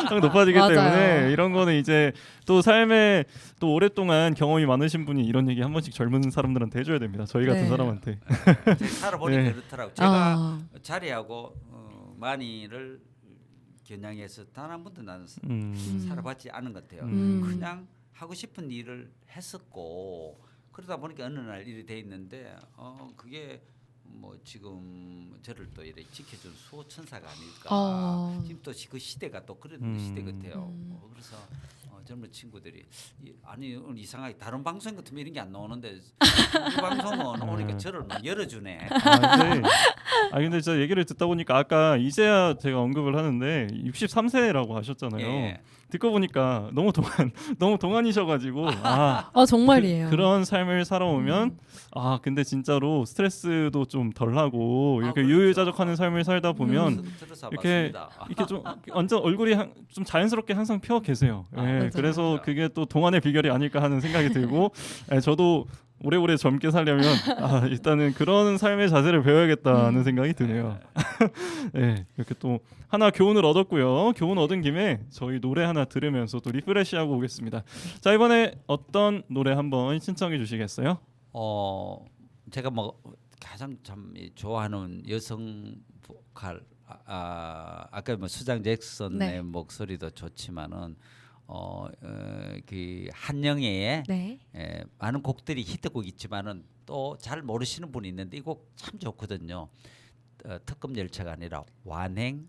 상 높아지기 맞아요. 때문에 이런 거는 이제 또 삶에 또 오랫동안 경험이 많으신 분이 이런 얘기 한 번씩 젊은 사람들한테 해줘야 됩니다. 저희 같은 네. 사람한테. 살아보니까 네. 그렇더라고요. 제가 아. 자리하고 많이를 겨냥해서 단 한 번도 나는 살아봤지 않은 것 같아요. 그냥 하고 싶은 일을 했었고 그러다 보니까 어느 날 일이 돼 있는데 그게 뭐 지금 저를 또 이렇게 지켜준 수호천사가 아닐까. 지금 또 그 시대가 또 그런 시대 같아요. 그래서 젊은 친구들이 아니 이상하게 다른 방송 같으면 이런 게 안 나오는데 이 방송은 오니까 저를 막 열어주네. 근데 진짜 얘기를 듣다 보니까 아까 이제야 제가 언급을 하는데 63세라고 하셨잖아요. 예. 듣고 보니까 너무 동안이셔가지고 정말이에요. 그런 삶을 살아오면 근데 진짜로 스트레스도 좀 덜하고 이렇게 그렇죠. 유유자적하는 삶을 살다 보면 이렇게 좀 완전 얼굴이 좀 자연스럽게 항상 펴 계세요. 맞아요. 그래서 그게 또 동안의 비결이 아닐까 하는 생각이 들고 저도 오래오래 젊게 살려면 일단은 그런 삶의 자세를 배워야겠다는 생각이 드네요. 네, 이렇게 또 하나 교훈을 얻었고요. 교훈 얻은 김에 저희 노래 하나 들으면서 또 리프레시하고 오겠습니다. 자, 이번에 어떤 노래 한번 신청해 주시겠어요? 제가 뭐 가장 참 좋아하는 여성 보컬 아까 뭐 수장 잭슨의 네. 목소리도 좋지만은 그 한영애의 네. 많은 곡들이 히트곡 있지만은 또 잘 모르시는 분이 있는데 이 곡 참 좋거든요. 특급 열차가 아니라 완행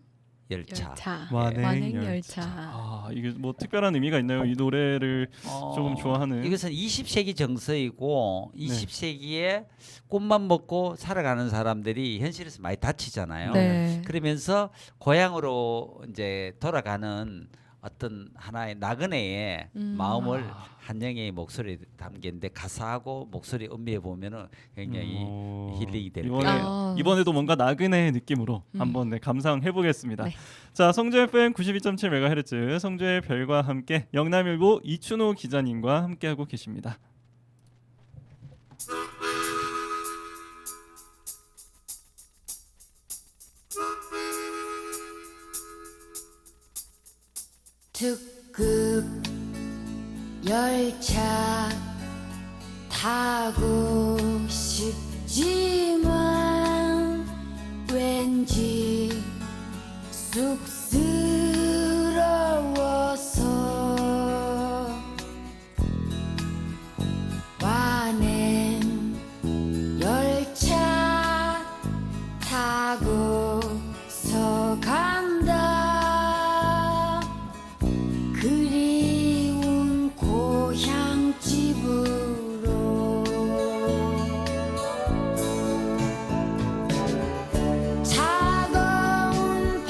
열차. 완행 열차. 이게 뭐 특별한 의미가 있나요? 이 노래를 조금 좋아하는. 이것은 20세기 정서이고 20세기에 꿈만 먹고 살아가는 사람들이 현실에서 많이 다치잖아요. 네. 그러면서 고향으로 이제 돌아가는 어떤 하나의 나그네의 마음을 한영의 목소리에 담겼는데 가사하고 목소리 음미해 보면은 굉장히 힐링이 될 거예요. 이번에도 뭔가 나그네의 느낌으로 한번 감상해 보겠습니다. 네. 자, 성주 FM 92.7MHz 성주의 별과 함께 영남일보 이춘호 기자님과 함께하고 계십니다. 특급 열차 타고 싶지만 왠지 쑥스러워서 완행 열차 타고서 간다. 그리운 고향집으로 차가운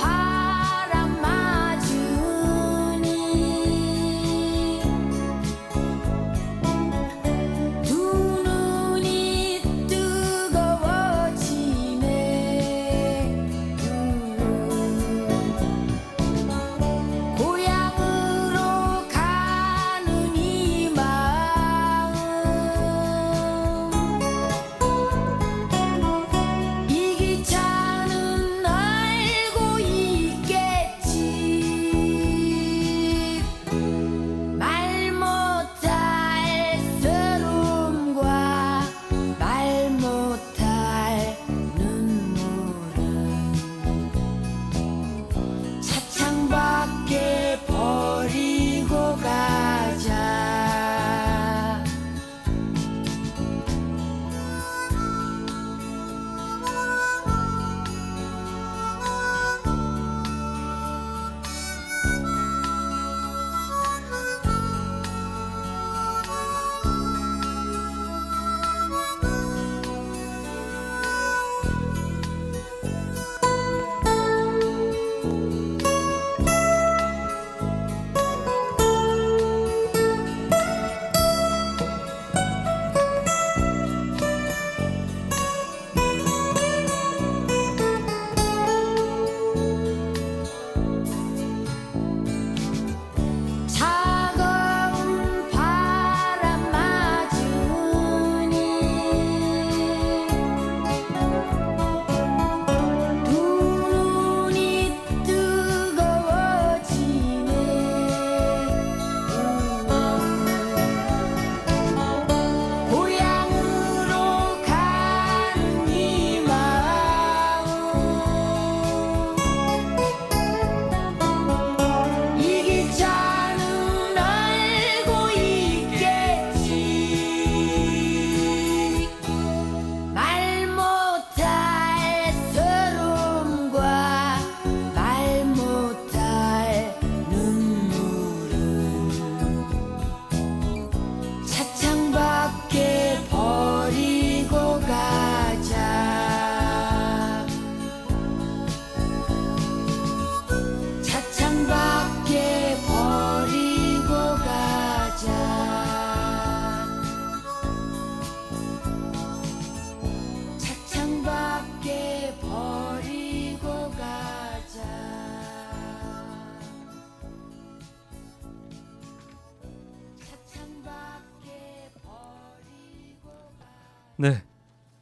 네.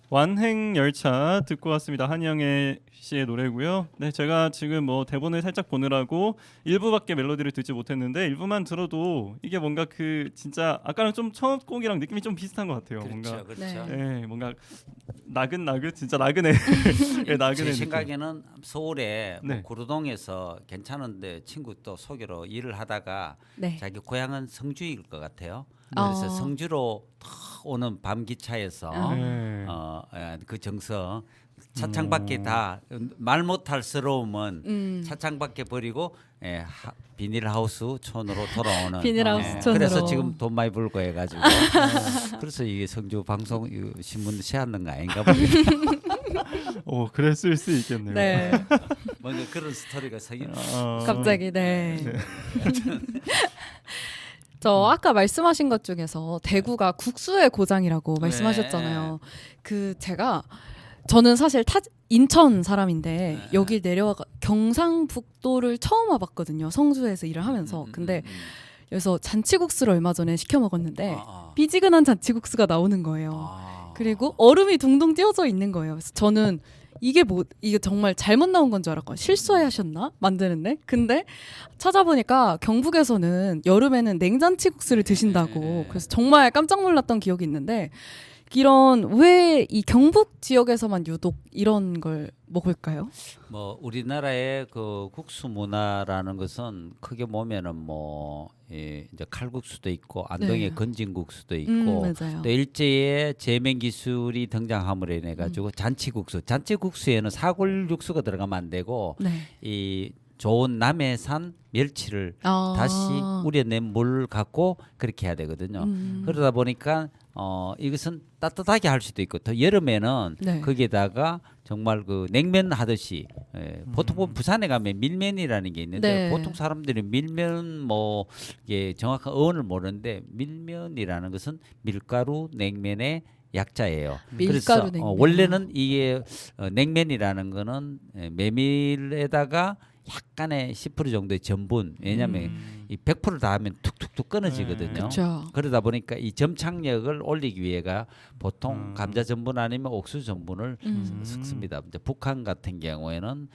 완행 열차 듣고 왔습니다. 한영애 씨의 노래고요. 네, 제가 지금 뭐 대본을 살짝 보느라고 일부밖에 멜로디를 듣지 못했는데 일부만 들어도 이게 뭔가 그 진짜 아까랑 좀 첫 곡이랑 느낌이 좀 비슷한 것 같아요. 뭔가 그렇죠. 네. 네, 뭔가 나긋나긋 진짜 나그네. 네, 나그네 제 느낌. 생각에는 서울에 뭐 네. 구로동에서 괜찮은데 친구 또 소개로 일을 하다가 네. 자기 고향은 성주일 것 같아요. 네. 그래서 성주로 탁 오는 밤 기차에서 네. 그 정서 차창밖에 다 말 못할 서러움은 차창밖에 버리고 비닐하우스 촌으로 돌아오는 비닐하우스 촌으로. 그래서 지금 돈 많이 벌고 해가지고 그래서 이게 성주 방송 신문 세웠는 거 아닌가 모르겠어요. 오, 그랬을 수 있겠네요. 네. 뭔가 그런 스토리가 생긴. 갑자기 네. 저 아까 말씀하신 것 중에서 대구가 국수의 고장이라고 말씀하셨잖아요. 그 저는 사실 인천 사람인데 여기 내려와 경상북도를 처음 와봤거든요. 성수에서 일을 하면서. 근데 여기서 잔치국수를 얼마 전에 시켜 먹었는데 비지근한 잔치국수가 나오는 거예요. 그리고 얼음이 둥둥 띄어져 있는 거예요. 그래서 저는 이게 정말 잘못 나온 건 줄 알았거든요. 실수하셨나? 만드는데? 근데 찾아보니까 경북에서는 여름에는 냉잔치국수를 드신다고. 그래서 정말 깜짝 놀랐던 기억이 있는데 왜 이 경북 지역에서만 유독 이런 걸 먹을까요? 뭐 우리나라의 그 국수 문화라는 것은 크게 보면은 이제 칼국수도 있고 안동의 네. 건진국수도 있고 맞아요. 또 일제의 제면 기술이 등장함으로 인해 가지고 잔치국수에는 사골 육수가 들어가면 안 되고 네. 이 좋은 남해산 멸치를 아. 다시 우려낸 물 갖고 그렇게 해야 되거든요. 그러다 보니까 이것은 따뜻하게 할 수도 있고 또 여름에는 네. 거기에다가 정말 그 냉면 하듯이 보통 보면 부산에 가면 밀면이라는 게 있는데 네. 보통 사람들이 밀면 이게 정확한 어원을 모르는데 밀면이라는 것은 밀가루 냉면의 약자예요. 밀가루 그래서 냉면. 원래는 이게 냉면이라는 거는 메밀에다가 약간의 10% 정도의 전분 왜냐하면 이 100% 다 하면 툭툭툭 끊어지거든요. 그렇죠. 그러다 보니까 이 점착력을 올리기 위해가 보통 감자 전분 아니면 옥수수 전분을 섞습니다. 이제 북한 같은 경우에는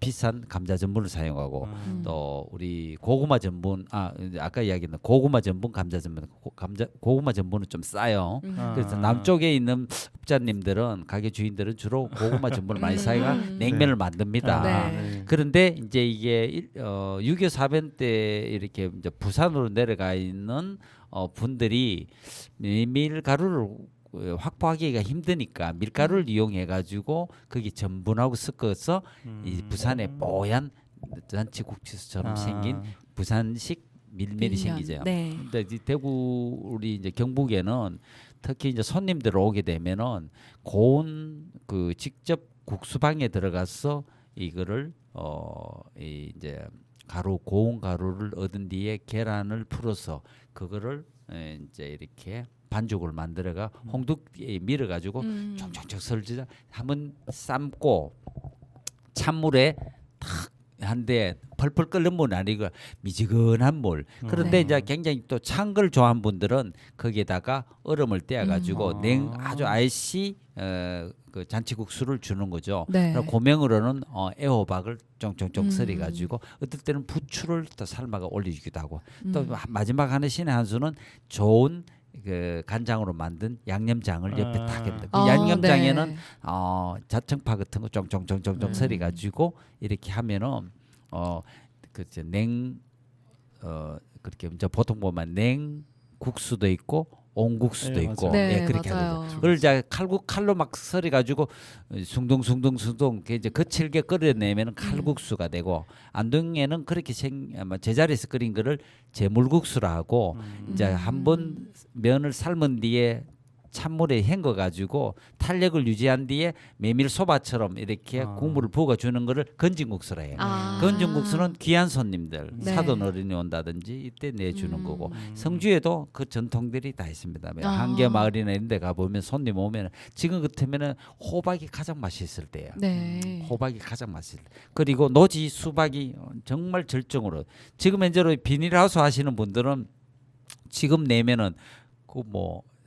비싼 감자 전분을 사용하고 또 우리 고구마 전분 아까 이야기했던 고구마 전분 감자 전분 고구마 전분은 좀 싸요. 그래서 남쪽에 있는 업자님들은 가게 주인들은 주로 고구마 전분을 많이 사용하 냉면을 만듭니다. 네. 그런데 이제 이게 6.25 사변 때 이렇게 이제 부산으로 내려가 있는 분들이 밀가루를 확보하기가 힘드니까 밀가루를 이용해 가지고 거기 전분하고 섞어서 이 부산의 뽀얀 잔치국수처럼 생긴 부산식 밀면이 생기죠. 네. 근데 이제 대구 우리 이제 경북에는 특히 이제 손님들 오게 되면은 고운 그 직접 국수방에 들어가서 이거를 이제 고운 가루를 얻은 뒤에 계란을 풀어서 그거를 이제 이렇게 반죽을 만들어가 홍두에 밀어가지고 총총총 설지자 한번 삶고 찬물에 탁 한데 펄펄 끓는 물은 아니고 미지근한 물. 그런데 네. 이제 굉장히 또 찬 걸 좋아하는 분들은 거기에다가 얼음을 떼어가지고 아주 아이씨 그 잔치국수를 주는 거죠. 네. 고명으로는 애호박을 쫑쫑쫑 썰어가지고 어떨 때는 부추를 또 삶아가 올려주기도 하고 또 마지막 하는 신의 한 수는 좋은 그 간장으로 만든 양념장을 옆에 탁 합니다. 그 양념장에는 네. 자청파 같은 거 쫑쫑쫑쫑쫑 썰어가지고 이렇게 하면은 그렇게 이제 보통 보면 냉국수도 있고 옹국수도 네, 있고 맞아요. 네, 그렇게 맞아요. 하거든요. 그걸 이제 칼로 막 썰어가지고 숭둥숭둥숭둥 이제 거칠게 끓여내면 칼국수가 되고 안동에는 그렇게 제자리에서 끓인 거를 제물국수라 하고 이제 한번 면을 삶은 뒤에 찬물에 헹궈 가지고 탄력을 유지한 뒤에 메밀소바처럼 이렇게 국물을 부어 주는 거를 건진국수라 해요. 건진국수는 귀한 손님들 네. 사돈 어른이 온다든지 이때 내주는 거고 성주에도 그 전통들이 다 있습니다. 한계 마을이나 이런 데 가보면 손님 오면 지금 같으면 호박이 가장 맛있을 때예요. 네. 호박이 가장 맛있을 때. 그리고 노지 수박이 정말 절정으로 지금 현재로 비닐하우스 하시는 분들은 지금 내면은 그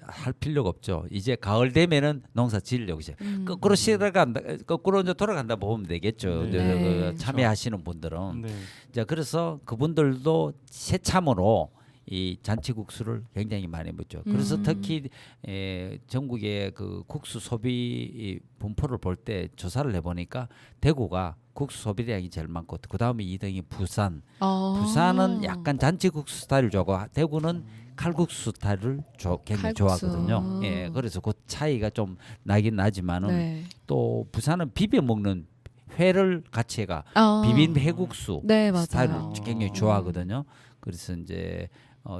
할 필요가 없죠. 이제 가을 되면은 농사 지으려고 이제 음. 거꾸로 시간다 거꾸로 이제 돌아간다 보면 되겠죠. 네. 그 참여하시는 분들은. 네. 자 그래서 그분들도 새참으로 이 잔치국수를 굉장히 많이 먹죠. 그래서 특히 전국의 그 국수 소비 분포를 볼 때 조사를 해보니까 대구가 국수 소비량이 제일 많고 그 다음에 2등이 부산. 부산은 약간 잔치국수 스타일을 좋아하고 대구는 칼국수 스타일을 굉장히 칼국수. 좋아하거든요. 예, 그래서 그 차이가 좀 나긴 나지만은 네. 또 부산은 비벼 먹는 회를 같이 해가 아. 비빔 회국수 네, 스타일을 맞아요. 굉장히 좋아하거든요. 그래서 이제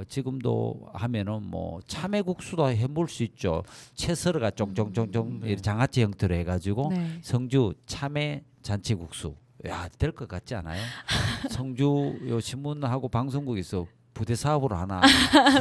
지금도 하면은 뭐 참외국수도 해볼 수 있죠. 채 썰어가 쫑쫑쫑쫑 네. 장아찌 형태로 해가지고 네. 성주 참외 잔치국수. 야, 될 것 같지 않아요? 성주 요 신문하고 방송국에서 부대 사업으로 하나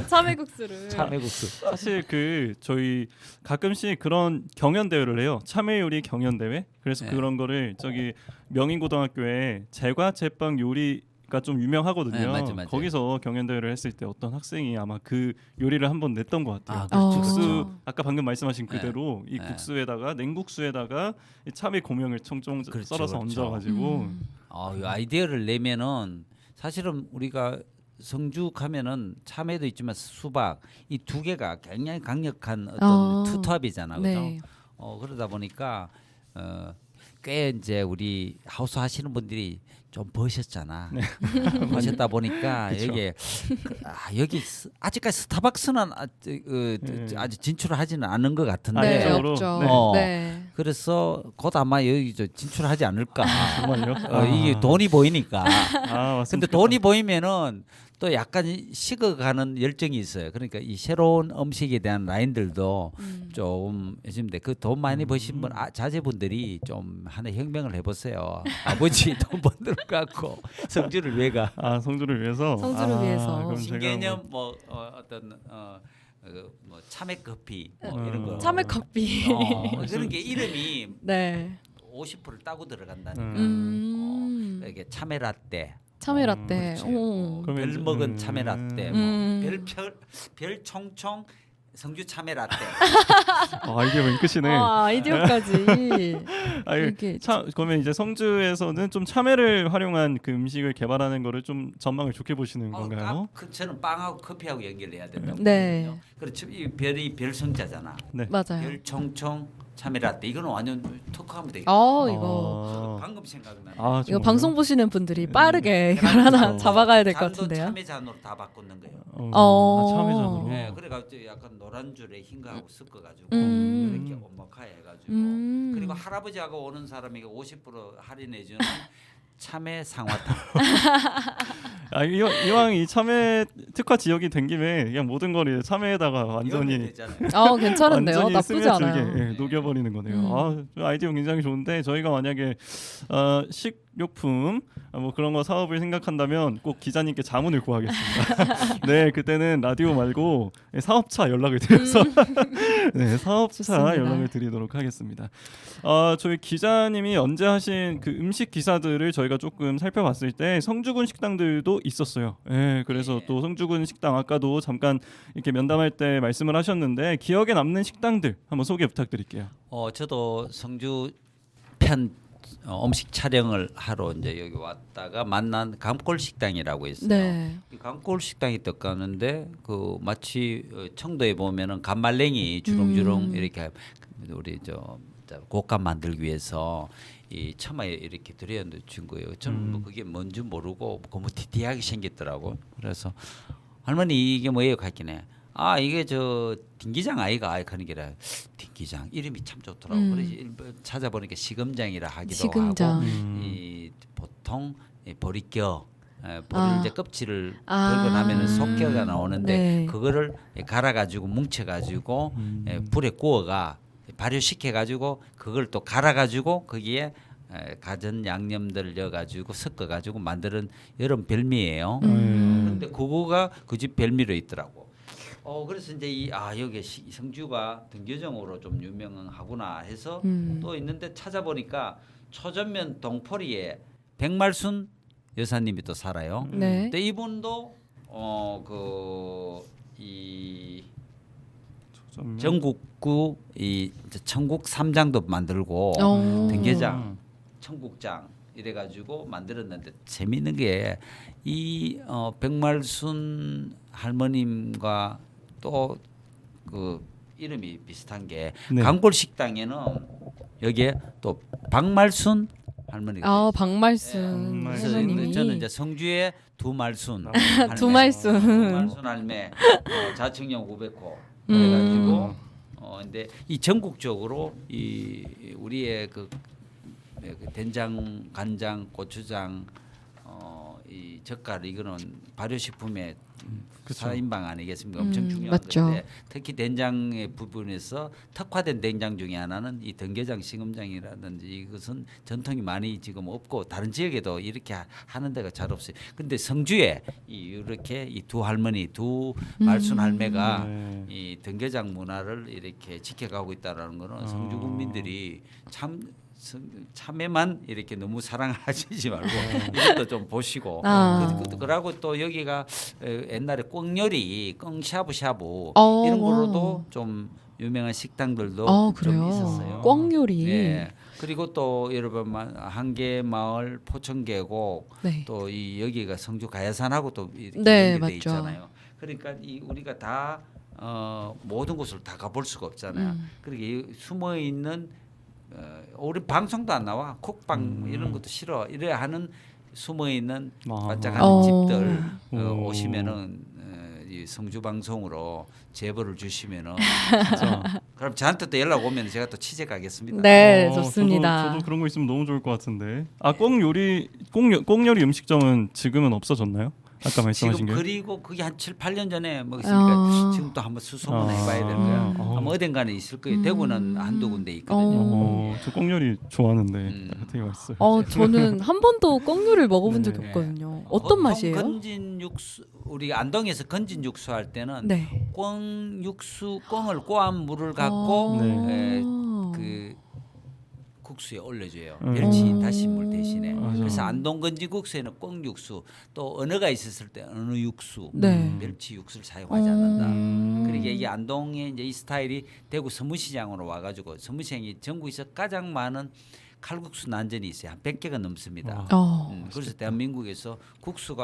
참외국수를. 참외국수. 사실 그 저희 가끔씩 그런 경연 대회를 해요. 참외 요리 경연 대회. 그래서 네. 그런 거를 저기 명인고등학교에 제과 제빵 요리가 좀 유명하거든요. 네, 맞아요. 거기서 경연 대회를 했을 때 어떤 학생이 아마 그 요리를 한번 냈던 것 같아요. 아, 그렇죠. 국수 그렇죠. 아까 방금 말씀하신 네. 그대로 이 네. 국수에다가 냉국수에다가 이 참외 고명을 총총 그렇죠, 썰어서 그렇죠. 얹어가지고 이 아이디어를 내면은 사실은 우리가 성주 가면은 참외도 있지만 수박 이 두 개가 굉장히 강력한 어떤 투톱이잖아, 그죠? 네. 그러다 보니까 꽤 이제 우리 하우스 하시는 분들이 좀 버셨잖아. 버셨다 보니까 그쵸. 여기 아직까지 스타벅스는 아직 진출을 하지는 않은 것 같은데. 네, 쪽으로? 없죠. 네. 네. 그래서 곧 아마 여기 진출하지 않을까. 정말요? 이게 돈이 보이니까. 아, 맞습니다. 근데 돈이 보이면은 또 약간 식어가는 열정이 있어요. 그러니까 이 새로운 음식에 대한 라인들도 좀 해주는데 그 돈 많이 버신 분 자제분들이 좀 하나 혁명을 해보세요. 아버지 돈 버는 거 갖고 성주를 왜 가? 성주를 위해서. 성주를 위해서. 그럼 제가 신개념 뭐 어떤 뭐 참외 커피 뭐 이런 거. 참외 커피. 그런 게 이름이 네. 50%를 따고 들어간다니까. 이게 참외 라떼. 참외 라떼. 그렇지. 오. 그러면 별 이제- 먹은 참외 라떼, 별 총총 성주 참외 라떼. 아이디어 맹 끝이네. 아이디어까지. 아니, 이렇게 그러면 이제 성주에서는 좀 참외를 활용한 그 음식을 개발하는 거를 좀 전망을 좋게 보시는 건가요? 저는 빵하고 커피하고 연결해야 된다고. 네. 보거든요. 그렇죠. 이 별이 별성자잖아. 맞아요. 별 총총 참외 라떼. 이거는 완전 특허하면 되겠다. 이거 방금 생각나네. 아, 이거 정말요? 방송 보시는 분들이 빠르게 이걸 하나 잡아가야 될 것 잔도 같은데요. 참외 잔으로 다 바꾸는 거예요. 참외전으로. 네, 그래가지고 약간 노란 줄에 흰 거하고 섞어가지고 음. 이렇게 오목하게 해가지고 음. 그리고 할아버지하고 오는 사람에게 50% 할인해주는 참외 상화탕. 이왕 이 참외 특화 지역이 된 김에 그냥 모든 걸 참외에다가 완전히 되잖아요. 괜찮은데요. 완전히 나쁘지 스며들게, 않아요. 예, 녹여버리는 거네요. 아이디어 굉장히 좋은데 저희가 만약에 식료품 뭐 그런 거 사업을 생각한다면 꼭 기자님께 자문을 구하겠습니다. 네, 그때는 라디오 말고 사업차 연락을 드려서 네, 사업차 좋습니다. 연락을 드리도록 하겠습니다. 저희 기자님이 언제 하신 그 음식 기사들을 저희가 조금 살펴봤을 때 성주군 식당들도 있었어요. 예, 그래서 또 성주군 식당 아까도 잠깐 이렇게 면담할 때 말씀을 하셨는데 기억에 남는 식당들 한번 소개 부탁드릴게요. 저도 성주 편 음식 촬영을 하러 이제 여기 왔다가 만난 감골 식당이라고 있어요. 네. 이 감골 식당이 떡가는데 그 마치 청도에 보면은 간말랭이 주렁주렁 이렇게 우리 저 곶감 만들기 위해서 이 처마에 이렇게 들여준 거예요. 저는 뭐 그게 뭔지 모르고 너무 디디하게 생겼더라고. 그래서 할머니 이게 뭐예요? 갔기네. 이게 저 딩기장 아이가 하는 게 아니라 딩기장 이름이 참 좋더라고. 그래서 찾아보니까 시금장이라 하기도 시금장. 하고 이 보통 이 보리껴 보리를 이제 껍질을 들고 나면은 속겨가 나오는데 네. 그거를 갈아가지고 뭉쳐가지고 불에 구워가 발효시켜가지고 그걸 또 갈아가지고 거기에 가전 양념들 넣어가지고 섞어가지고 만드는 이런 별미예요. 그런데 그거가 그 집 별미로 있더라고. 그래서 이제 여기 성주가 등교정으로 좀 유명하구나 해서 또 있는데 찾아보니까 초전면 동포리에 백말순 여사님이 또 살아요. 네. 근데 이분도 이 전국구 이 이제 천국 삼장도 만들고 등계장, 청국장 이래가지고 만들었는데 재미있는 게 이 백말순 할머님과 또 그 이름이 비슷한 게 네. 강골 식당에는 여기에 또 박말순 할머니가 아, 계세요. 박말순 박말순. 그래서 선생님이 저는 이제 성주의 두말순 할매, 두말순. 두말순 할매 자청령 500호 그래가지고 근데 이 전국적으로 이 우리의 그 된장, 간장, 고추장, 이 젓갈 이거는 발효식품의 그쵸. 4인방 아니겠습니까? 엄청 중요한 맞죠. 건데 특히 된장의 부분에서 특화된 된장 중에 하나는 이 등게장, 싱음장이라든지 이것은 전통이 많이 지금 없고 다른 지역에도 이렇게 하는 데가 잘 없어요. 근데 성주에 이렇게 이 두 할머니, 두 말순 할매가 네. 이 등게장 문화를 이렇게 지켜가고 있다라는 거는 성주 국민들이 참에만 이렇게 너무 사랑하시지 말고 이것도 좀 보시고 그러고 또 여기가 옛날에 꽁요리, 꽁샤브샤브 이런 거로도 좀 유명한 식당들도 좀 그래요. 있었어요. 꽁요리. 네. 그리고 또 여러분 한계마을 포천계곡 네. 또 이 여기가 성주 가야산하고 또 이렇게 네, 연결돼 맞죠. 있잖아요. 그러니까 이 우리가 다 모든 곳을 다 가볼 수가 없잖아요. 그러니까 이 숨어 있는 우리 방송도 안 나와 콕방 이런 것도 싫어 이래 하는 숨어 있는 반짝하는 집들 오시면은 이 성주 방송으로 제보를 주시면은 그럼 저한테 또 연락 오면 제가 또 취재 가겠습니다. 네, 좋습니다. 저도 그런 거 있으면 너무 좋을 것 같은데. 꽁요리 음식점은 지금은 없어졌나요? 아까 말씀하신 지금 게. 그리고 그게 한 7, 8년 전에 뭐 있으니까 지금 또 한번 수소문 해봐야 될 거야. 아. 아마 어딘가는 있을 거예요. 대구는 한두 군데 있거든요. 저 꽁요리 좋아하는데 되게 맛있어요. 저는 한 번도 꽁요리를 먹어본 적이 네. 없거든요. 어떤 맛이에요? 건진 육수 우리 안동에서 건진 육수 할 때는 네. 꽁 육수 꽁을 꼬한 물을 갖고 그 국수에 올려줘요. 멸치 다시물 대신에. 그래서 안동 건지국수에는 꽁 육수 또 언어가 있었을 때 언어 육수, 네. 멸치 육수를 사용하지 않는다. 그러니까 이게 안동의 이제 이 스타일이 대구 서무시장으로 와가지고 서무시장이 전국에서 가장 많은 칼국수 난전이 있어요. 한 100개가 넘습니다. 그래서 대한민국에서 국수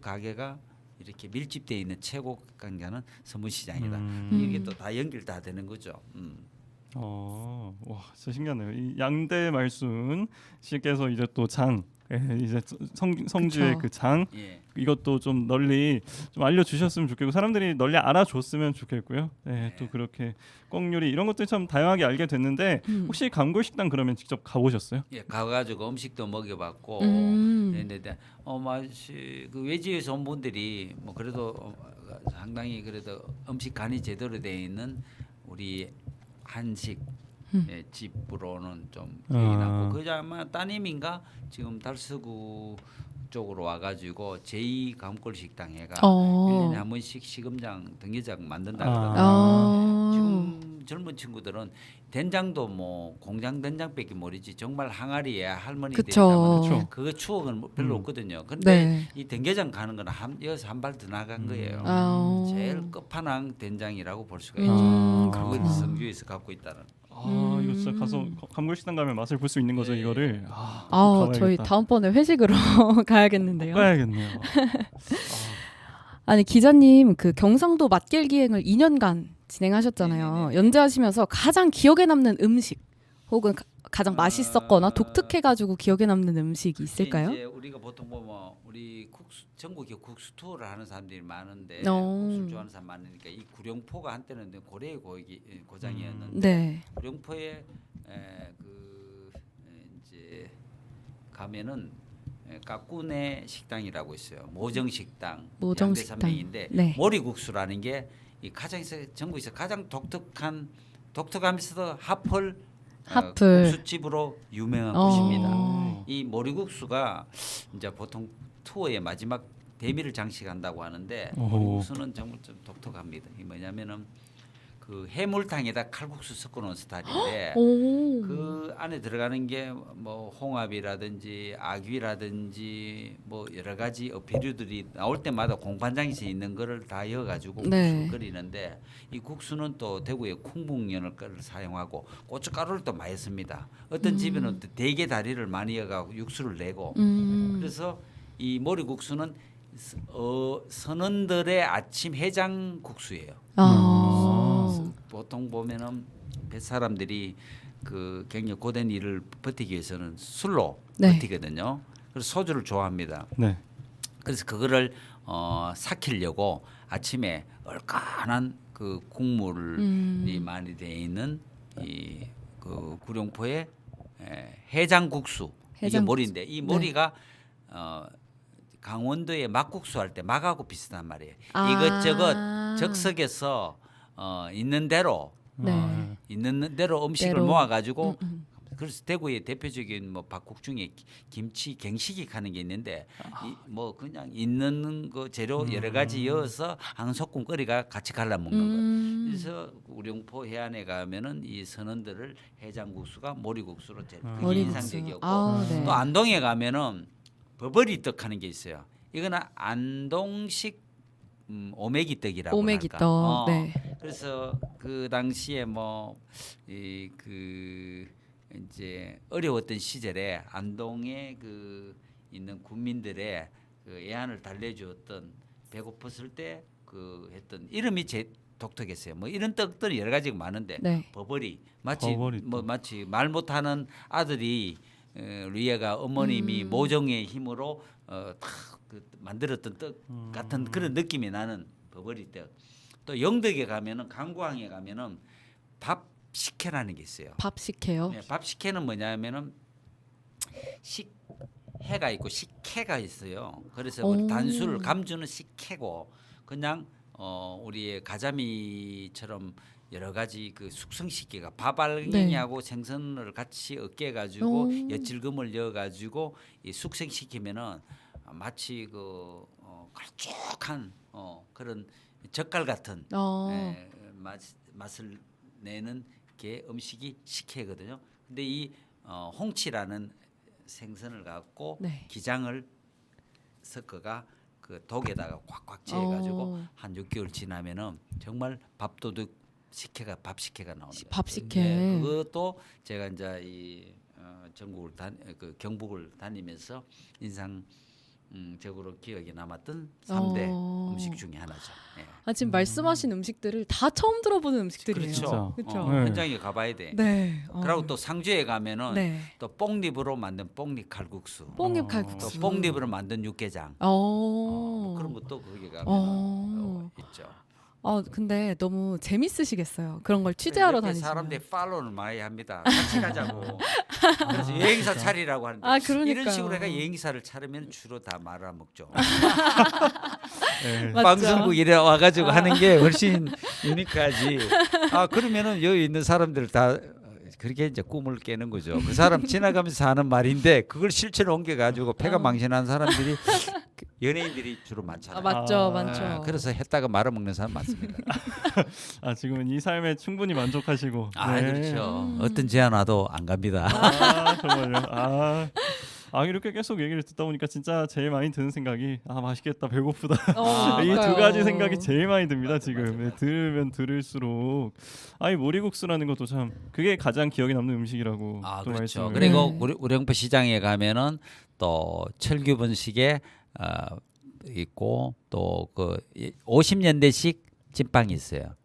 가게가 이렇게 밀집되어 있는 최고 강자는 서무시장이다. 이게 또 다 연결 다 되는 거죠. 와, 진짜 신기하네요. 이 양대 말순 씨께서 이제 또 이제 성주의 그쵸. 그 장 예. 이것도 좀 널리 좀 알려주셨으면 좋겠고 사람들이 널리 알아줬으면 좋겠고요. 네, 또 그렇게 꽁요리 이런 것들 참 다양하게 알게 됐는데 혹시 강골식당 그러면 직접 가보셨어요? 예, 가가지고 음식도 먹여봤고, 근데 맛이 그 외지에서 온 분들이 뭐 그래도 상당히 그래도 음식 간이 제대로 되어 있는 우리 한식 집으로는 좀 기억이 나고 그저 아마 따님인가 지금 달서구 쪽으로 와가지고 제2 강골 식당 해가 1년에 한 번씩 시금장 등게장 만든다 그러더라고요. 지금 젊은 친구들은 된장도 뭐 공장 된장밖에 모르지 정말 항아리에 할머니들이 담은 그 추억은 별로 없거든요. 근데 네. 이 된게장 가는 건 여기서 한 발 더 나간 거예요. 제일 끝판왕 된장이라고 볼 수가 있죠. 그걸 성주에서 갖고 있다는. 이거 진짜 가서 강골식당 가면 맛을 볼 수 있는 거죠, 이거를. 저희 다음번에 회식으로 가야겠는데요. 가야겠네요. 아니 기자님 그 경상도 맛길 기행을 2년간 진행하셨잖아요. 연재하시면서 가장 기억에 남는 음식 혹은 가장 맛있었거나 독특해가지고 기억에 남는 음식이 있을까요? 이제 우리가 보통 보면 우리 전국에 국수 투어를 하는 사람들이 많은데 국수 좋아하는 사람 많으니까 이 구룡포가 한때는 고래의 고장이었는데 네. 구룡포에 이제 가면은 까꾸네 식당이라고 있어요. 모정식당, 양대산맥인데 네. 모리국수라는 게 이 전국에서 가장 독특하면서도 핫플 국수집으로 유명한 곳입니다. 이 모리국수가 이제 보통 투어의 마지막 대미를 장식한다고 하는데 모리국수는 정말 좀 독특합니다. 이 뭐냐면은 그 해물탕에다 칼국수 섞어 놓은 스타일인데 오. 그 안에 들어가는 게 뭐 홍합이라든지 아귀라든지 뭐 여러 가지 비류들이 나올 때마다 공판장에서 있는 거를 다 이어가지고 네. 국수를 끓이는데 이 국수는 또 대구의 콩붕연어를 사용하고 고춧가루를 또 많이 씁니다. 어떤 집에는 또 대게 다리를 많이 이어가고 육수를 내고 그래서 이 모리국수는 선원들의 아침 해장 국수예요. 보통 보면은 뱃사람들이 그 굉장히 고된 일을 버티기 위해서는 술로 네. 버티거든요. 그래서 소주를 좋아합니다. 네. 그래서 그거를 삭히려고 아침에 얼큰한 그 국물이 많이 돼 있는 이 그 구룡포의 해장국수 이게 해장국수. 모리인데 이 모리가 강원도의 막국수 할 때 막하고 비슷한 말이에요. 아. 이것저것 적석에서 있는 대로 네. 있는 대로 음식을 대로. 모아가지고 그래서 대구의 대표적인 뭐 밥국 중에 김치 갱식이 하는 게 있는데 뭐 그냥 있는 거 재료 여러 가지 이어서 한 소끔 끓이가 같이 갈라 먹는 거예요. 그래서 우룡포 해안에 가면은 이 선원들을 해장국수가 모리국수로 제일 그게 머리국수. 인상적이었고 아, 네. 또 안동에 가면은 버버리 떡 하는 게 있어요. 이거는 안동식 오메기 떡이라고 오메기 할까. 떡. 네. 그래서 그 당시에 뭐 그 이제 어려웠던 시절에 안동에 그 있는 군민들의 그 애환을 달래주었던 배고팠을 때 그 했던 이름이 제 독특했어요. 뭐 이런 떡들이 여러 가지가 많은데 네. 버버리 마치 버버리 뭐 마치 말 못하는 아들이 위에가 어머님이 모종의 힘으로 그 만들었던 떡 같은 그런 느낌이 나는 버버리 떡. 또 영덕에 가면은 강구항에 가면은 밥 식혜라는 게 있어요. 밥 식혜요. 네, 밥 식혜는 뭐냐면은 식혜가 있고 식혜가 있어요. 그래서 우리 오. 단수를 감주는 식혜고 그냥 우리의 가자미처럼 여러 가지 그 숙성 식혜가 밥알갱이하고 생선을 같이 으깨 가지고 오. 엿질금을 넣어 가지고 이 숙성 시키면은 마치 그 걸쭉한 그런 젓갈 같은 맛을 내는 게 음식이 식혜거든요. 근데 이 홍치라는 생선을 갖고 네. 기장을 섞어가 그 독에다가 꽉꽉 채워가지고 한 6개월 지나면은 정말 밥도둑 식혜가 밥 식혜가 나옵니다. 밥 식혜. 네, 그것도 제가 이제 이 전국을 그 경북을 다니면서 인상적으로 기억에 남았던 3대 음식 중에 하나죠. 예. 아, 지금 말씀하신 음식들을 다 처음 들어보는 음식들이에요. 그렇죠. 그렇죠. 네. 현장에 가봐야 돼. 네. 그리고 또 상주에 가면은 네. 또 뽕잎으로 만든 뽕잎 칼국수, 뽕잎 또 칼국수. 뽕잎으로 만든 육개장, 뭐 그런 것도 거기 가면 있죠. 근데 너무 재밌으시겠어요. 그런 걸 취재하러 옆에 다니시면. 사람들이 팔로우를 많이 합니다. 같이 가자고. 그래서 여행사 차리라고 하는데 아, 그러니까요. 이런 식으로 해가 여행사를 차리면 주로 다 말아먹죠. 네. 맞죠. 방송국 이래 와가지고 하는 게 훨씬 유니크하지. 아 그러면은 여기 있는 사람들 다 그렇게 이제 꿈을 깨는 거죠. 그 사람 지나가면서 하는 말인데 그걸 실체로 옮겨가지고 폐가 망신한 사람들이 연예인들이 주로 많잖아요. 맞죠, 많죠. 그래서 했다가 말아먹는 사람 많습니다. 아 지금은 이 삶에 충분히 만족하시고. 아 네. 그렇죠. 어떤 제안 와도 안 갑니다. 아 정말요. 이렇게 계속 얘기를 듣다 보니까 진짜 제일 많이 드는 생각이 맛있겠다, 배고프다. 이 두 그러니까요. 가지 생각이 제일 많이 듭니다 지금. 맞아. 네, 들으면 들을수록 이 모리국수라는 것도 참 그게 가장 기억에 남는 음식이라고 또 그렇죠. 말씀을. 그리고 네. 우령포 시장에 가면은 또 철규분식에 있고 또 그 50년대식 찐빵이 있어요.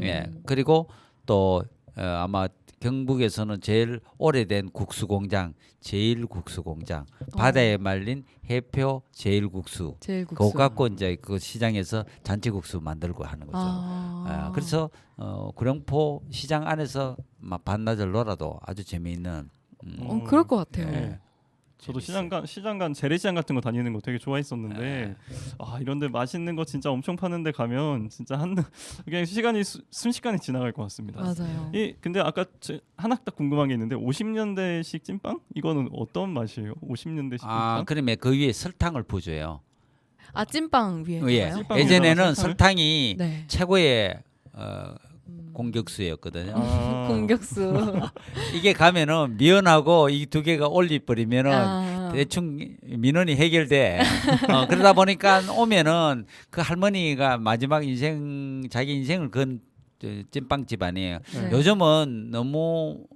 예. 그리고 또 아마 경북에서는 제일 오래된 국수공장 제일국수공장 바다에 말린 해표 제일국수 제일국수. 그거 갖고 이제 그 시장에서 잔치국수 만들고 하는 거죠. 그래서 구룡포 시장 안에서 막 반나절 놀아도 아주 재미있는 그럴 것 같아요. 예. 저도 재밌어요. 시장간 재래시장 같은 거 다니는 거 되게 좋아했었는데 이런데 맛있는 거 진짜 엄청 파는데 가면 진짜 그냥 시간이 순식간에 지나갈 것 같습니다. 맞아요. 근데 아까 하나 딱 궁금한 게 있는데 50년대식 찐빵 이거는 어떤 맛이에요? 50년대식 찐빵? 그러면 그 위에 설탕을 부어줘요. 찐빵 위에. 예. 찐빵 예전에는 위에다가 설탕을? 설탕이 네. 최고의 공격수였거든요. 공격수. 이게 가면은 미연하고 이 두 개가 올리버리면은 아. 대충 민원이 해결돼. 그러다 보니까 오면은 그 할머니가 마지막 인생 자기 인생을 건 찐빵 집안이에요. 네. 요즘은 너무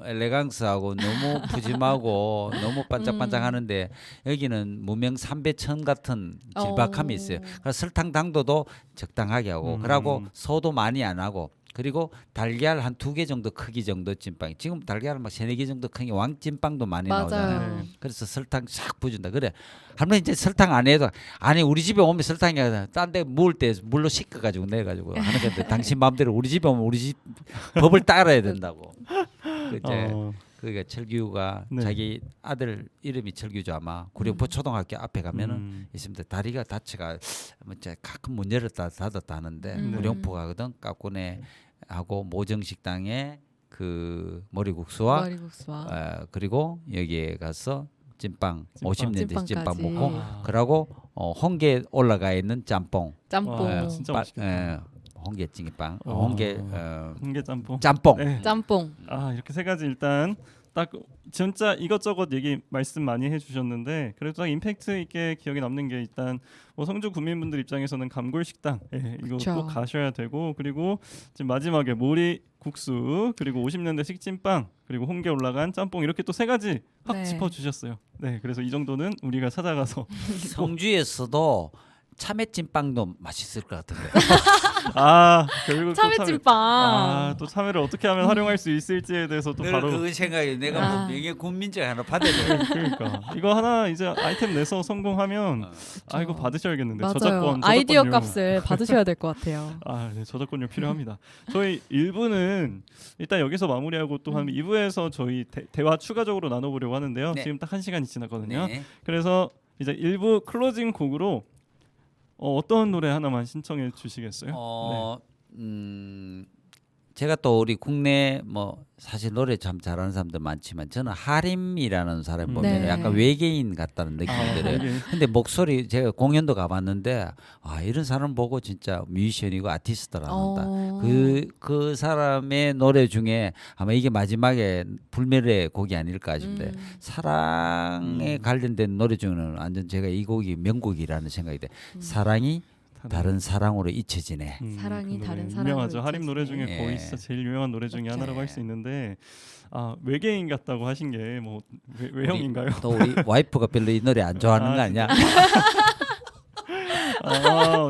엘레강스하고 너무 푸짐하고 너무 반짝반짝하는데 여기는 무명 삼배천 같은 질박함이 있어요. 그래서 설탕 당도도 적당하게 하고 그러고 소도 많이 안 하고 그리고 달걀 한 2개 정도 크기 정도 찐빵. 지금 달걀 막 3-4개 정도 크기 왕찐빵도 많이 나오잖아요. 맞아요. 그래서 설탕 싹 부준다. 그래. 할머니 이제 설탕 안 해도 아니 우리 집에 오면 설탕이 딴 데 모을 때 물로 씻어 가지고 내 가지고 하는 건데 당신 마음대로 우리 집에 오면 우리 집 법을 따라야 된다고. 그제 그러니까 철규가 네. 자기 아들 이름이 철규죠 아마 구룡포 초등학교 앞에 가면은 있습니다. 다리가 다쳐가 뭐 이제 가끔 문 열었다 닫았다 하는데 구룡포 가거든. 까꾸네 하고 모정식당에 그 머리국수와 머리국수와 그리고 여기에 가서 찐빵 50년대 찐빵 찐빵까지. 먹고 그러고 홍게 올라가 있는 짬뽕 짬뽕. 진짜 맛있겠다. 홍게 찐빵 홍게 홍게 짬뽕. 짬뽕 네. 짬뽕. 이렇게 세 가지 일단 딱 진짜 이것저것 얘기 말씀 많이 해주셨는데 그래도 딱 임팩트 있게 기억에 남는 게 일단 뭐 성주 구민분들 입장에서는 감골식당 이거 그쵸. 꼭 가셔야 되고 그리고 지금 마지막에 모리 국수 그리고 50년대식 찐빵 그리고 홍게 올라간 짬뽕 이렇게 또 세 가지 확 네. 짚어주셨어요. 네, 그래서 이 정도는 우리가 찾아가서 성주에서도 참외찐빵도 맛있을 것 같은데. 결국 또 참외찐빵. 또 참외를 어떻게 하면 활용할 수 있을지에 대해서 또 늘 바로 그 생각이 내가 뭐 명예 군민증 하나 받아야 돼. 그러니까 이거 하나 이제 아이템 내서 성공하면 이거 받으셔야겠는데 맞아요. 저작권 아이디어 저작권료. 값을 받으셔야 될 것 같아요. 네, 저작권료 필요합니다. 저희 1부는 일단 여기서 마무리하고 또 한 2부에서 저희 대화 추가적으로 나눠보려고 하는데요. 네. 지금 딱 1시간이 지났거든요. 네. 그래서 이제 1부 클로징 곡으로 어떤 노래 하나만 신청해 주시겠어요? 제가 또 우리 국내 뭐 사실 노래 참 잘하는 사람들 많지만 저는 하림이라는 사람 보면 네. 약간 외계인 같다는 느낌이 들어요. 외계인. 근데 목소리 제가 공연도 가봤는데 이런 사람 보고 진짜 뮤지션이고 아티스트라는다. 그 사람의 노래 중에 아마 이게 마지막에 불멸의 곡이 아닐까 싶은데 사랑에 관련된 노래 중에는 완전 제가 이 곡이 명곡이라는 생각이 돼. 사랑이 다른 사랑으로 잊혀지네. 사랑이 그 다른 노래 사랑으로 유명하죠. 하림 노래 중에 잊혀지네. 거의 진짜 제일 유명한 노래 중에 하나라고 할 수 있는데 외계인 같다고 하신 게 뭐 외형인가요? 또 우리 와이프가 별로 이 노래 안 좋아하는 거 아니야?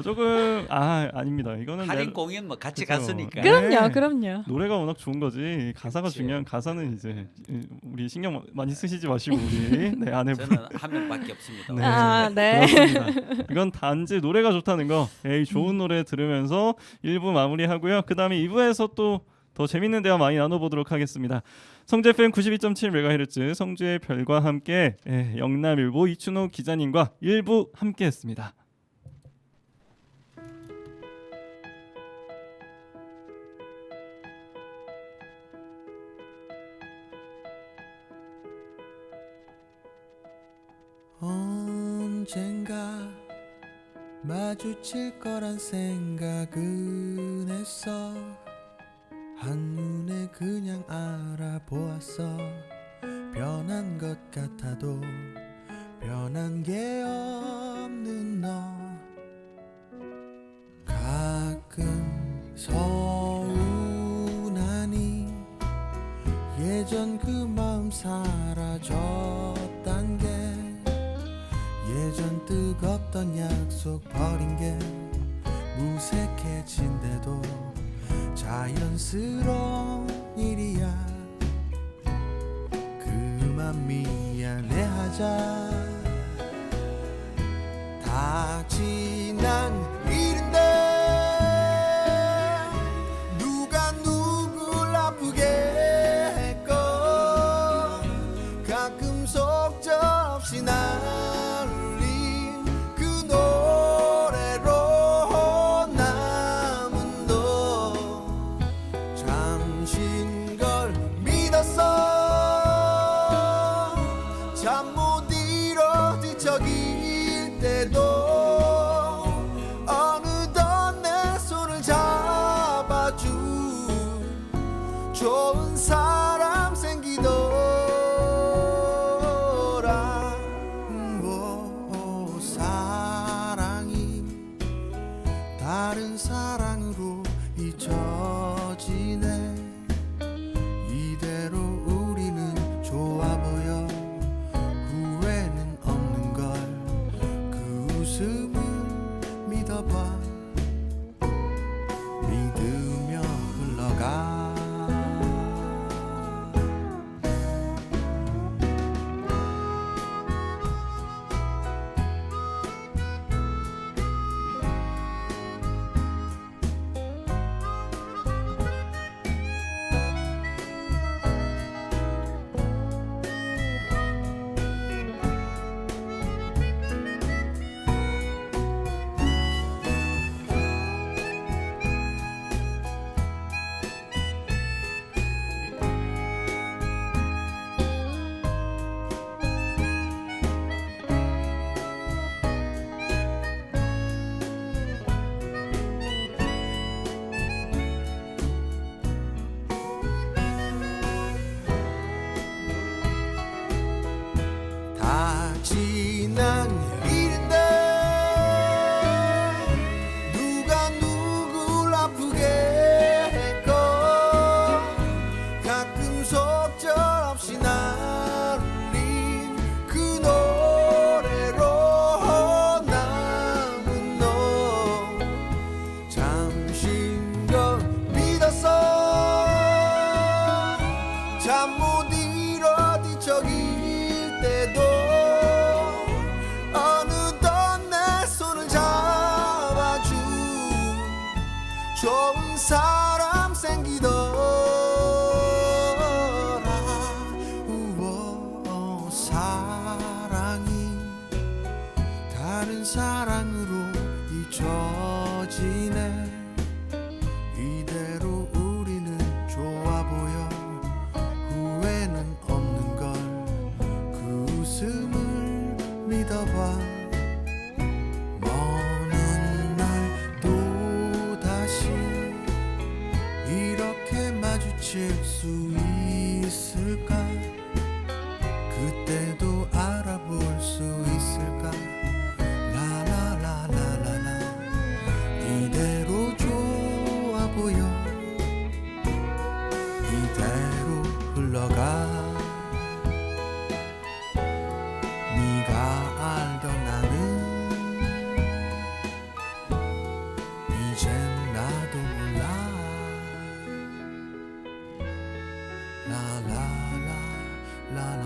조금 아닙니다. 이거는 할인 공연 뭐 같이 그죠. 갔으니까. 그럼요. 노래가 워낙 좋은 거지 가사가 그치. 중요한 가사는 이제 우리 신경 많이 쓰시지 마시고 우리 아내분 저는 한 명밖에 없습니다. 네. 그렇습니다. 이건 단지 노래가 좋다는 거 좋은 노래 들으면서 1부 마무리하고요. 그 다음에 2부에서 또 더 재밌는 대화 많이 나눠보도록 하겠습니다. 성주 FM 92.7MHz 성주의 별과 함께 영남일보 이춘호 기자님과 1부 함께했습니다. 언젠가 마주칠 거란 생각은 했어. 한눈에 그냥 알아보았어. 변한 것 같아도 변한 게 없는 너. 가끔 서운하니 예전 그 마음 사라졌단 게, 예전 뜨겁던 약속 버린 게 무색해진대도 자연스러운 일이야. 그만 미안해하자. 다 지난 일인데 누가 누굴 아프게 했건 가끔 속절없이 날 울린 그 노래로 남은 너. 잠신 걸 믿었어. 잠 못 이뤄 뒤척일 때도 다른 사랑으로 잊혀지네. 이대로 우리는 좋아 보여. 후회는 없는 걸. 그 웃음을 믿어봐. 믿으며 흘러가. 다 지난 일인데 누가 누굴 아프게 했건 가끔 속절없이 날 울린 그 노래로 남은 너. 잠시인 걸 믿었어. 잠 못 이뤄 뒤척일 때도 어느덧 내 손을 잡아준 좋은 사람 생기더라. 우와, 사랑이 다른 사랑으로 잊혀지네. 이대로 우리는 좋아 보여. 후회는 없는 걸. 그 웃음을 믿어봐. 먼 날 또다시 이렇게 마주칠 수 있을까? 그때도 알아볼 수 있을까? 라라라라라라. 이대로 좋아 보여. 이대로 흘러가. 네가 알던 나는 이젠 나도 몰라. 라라라 라라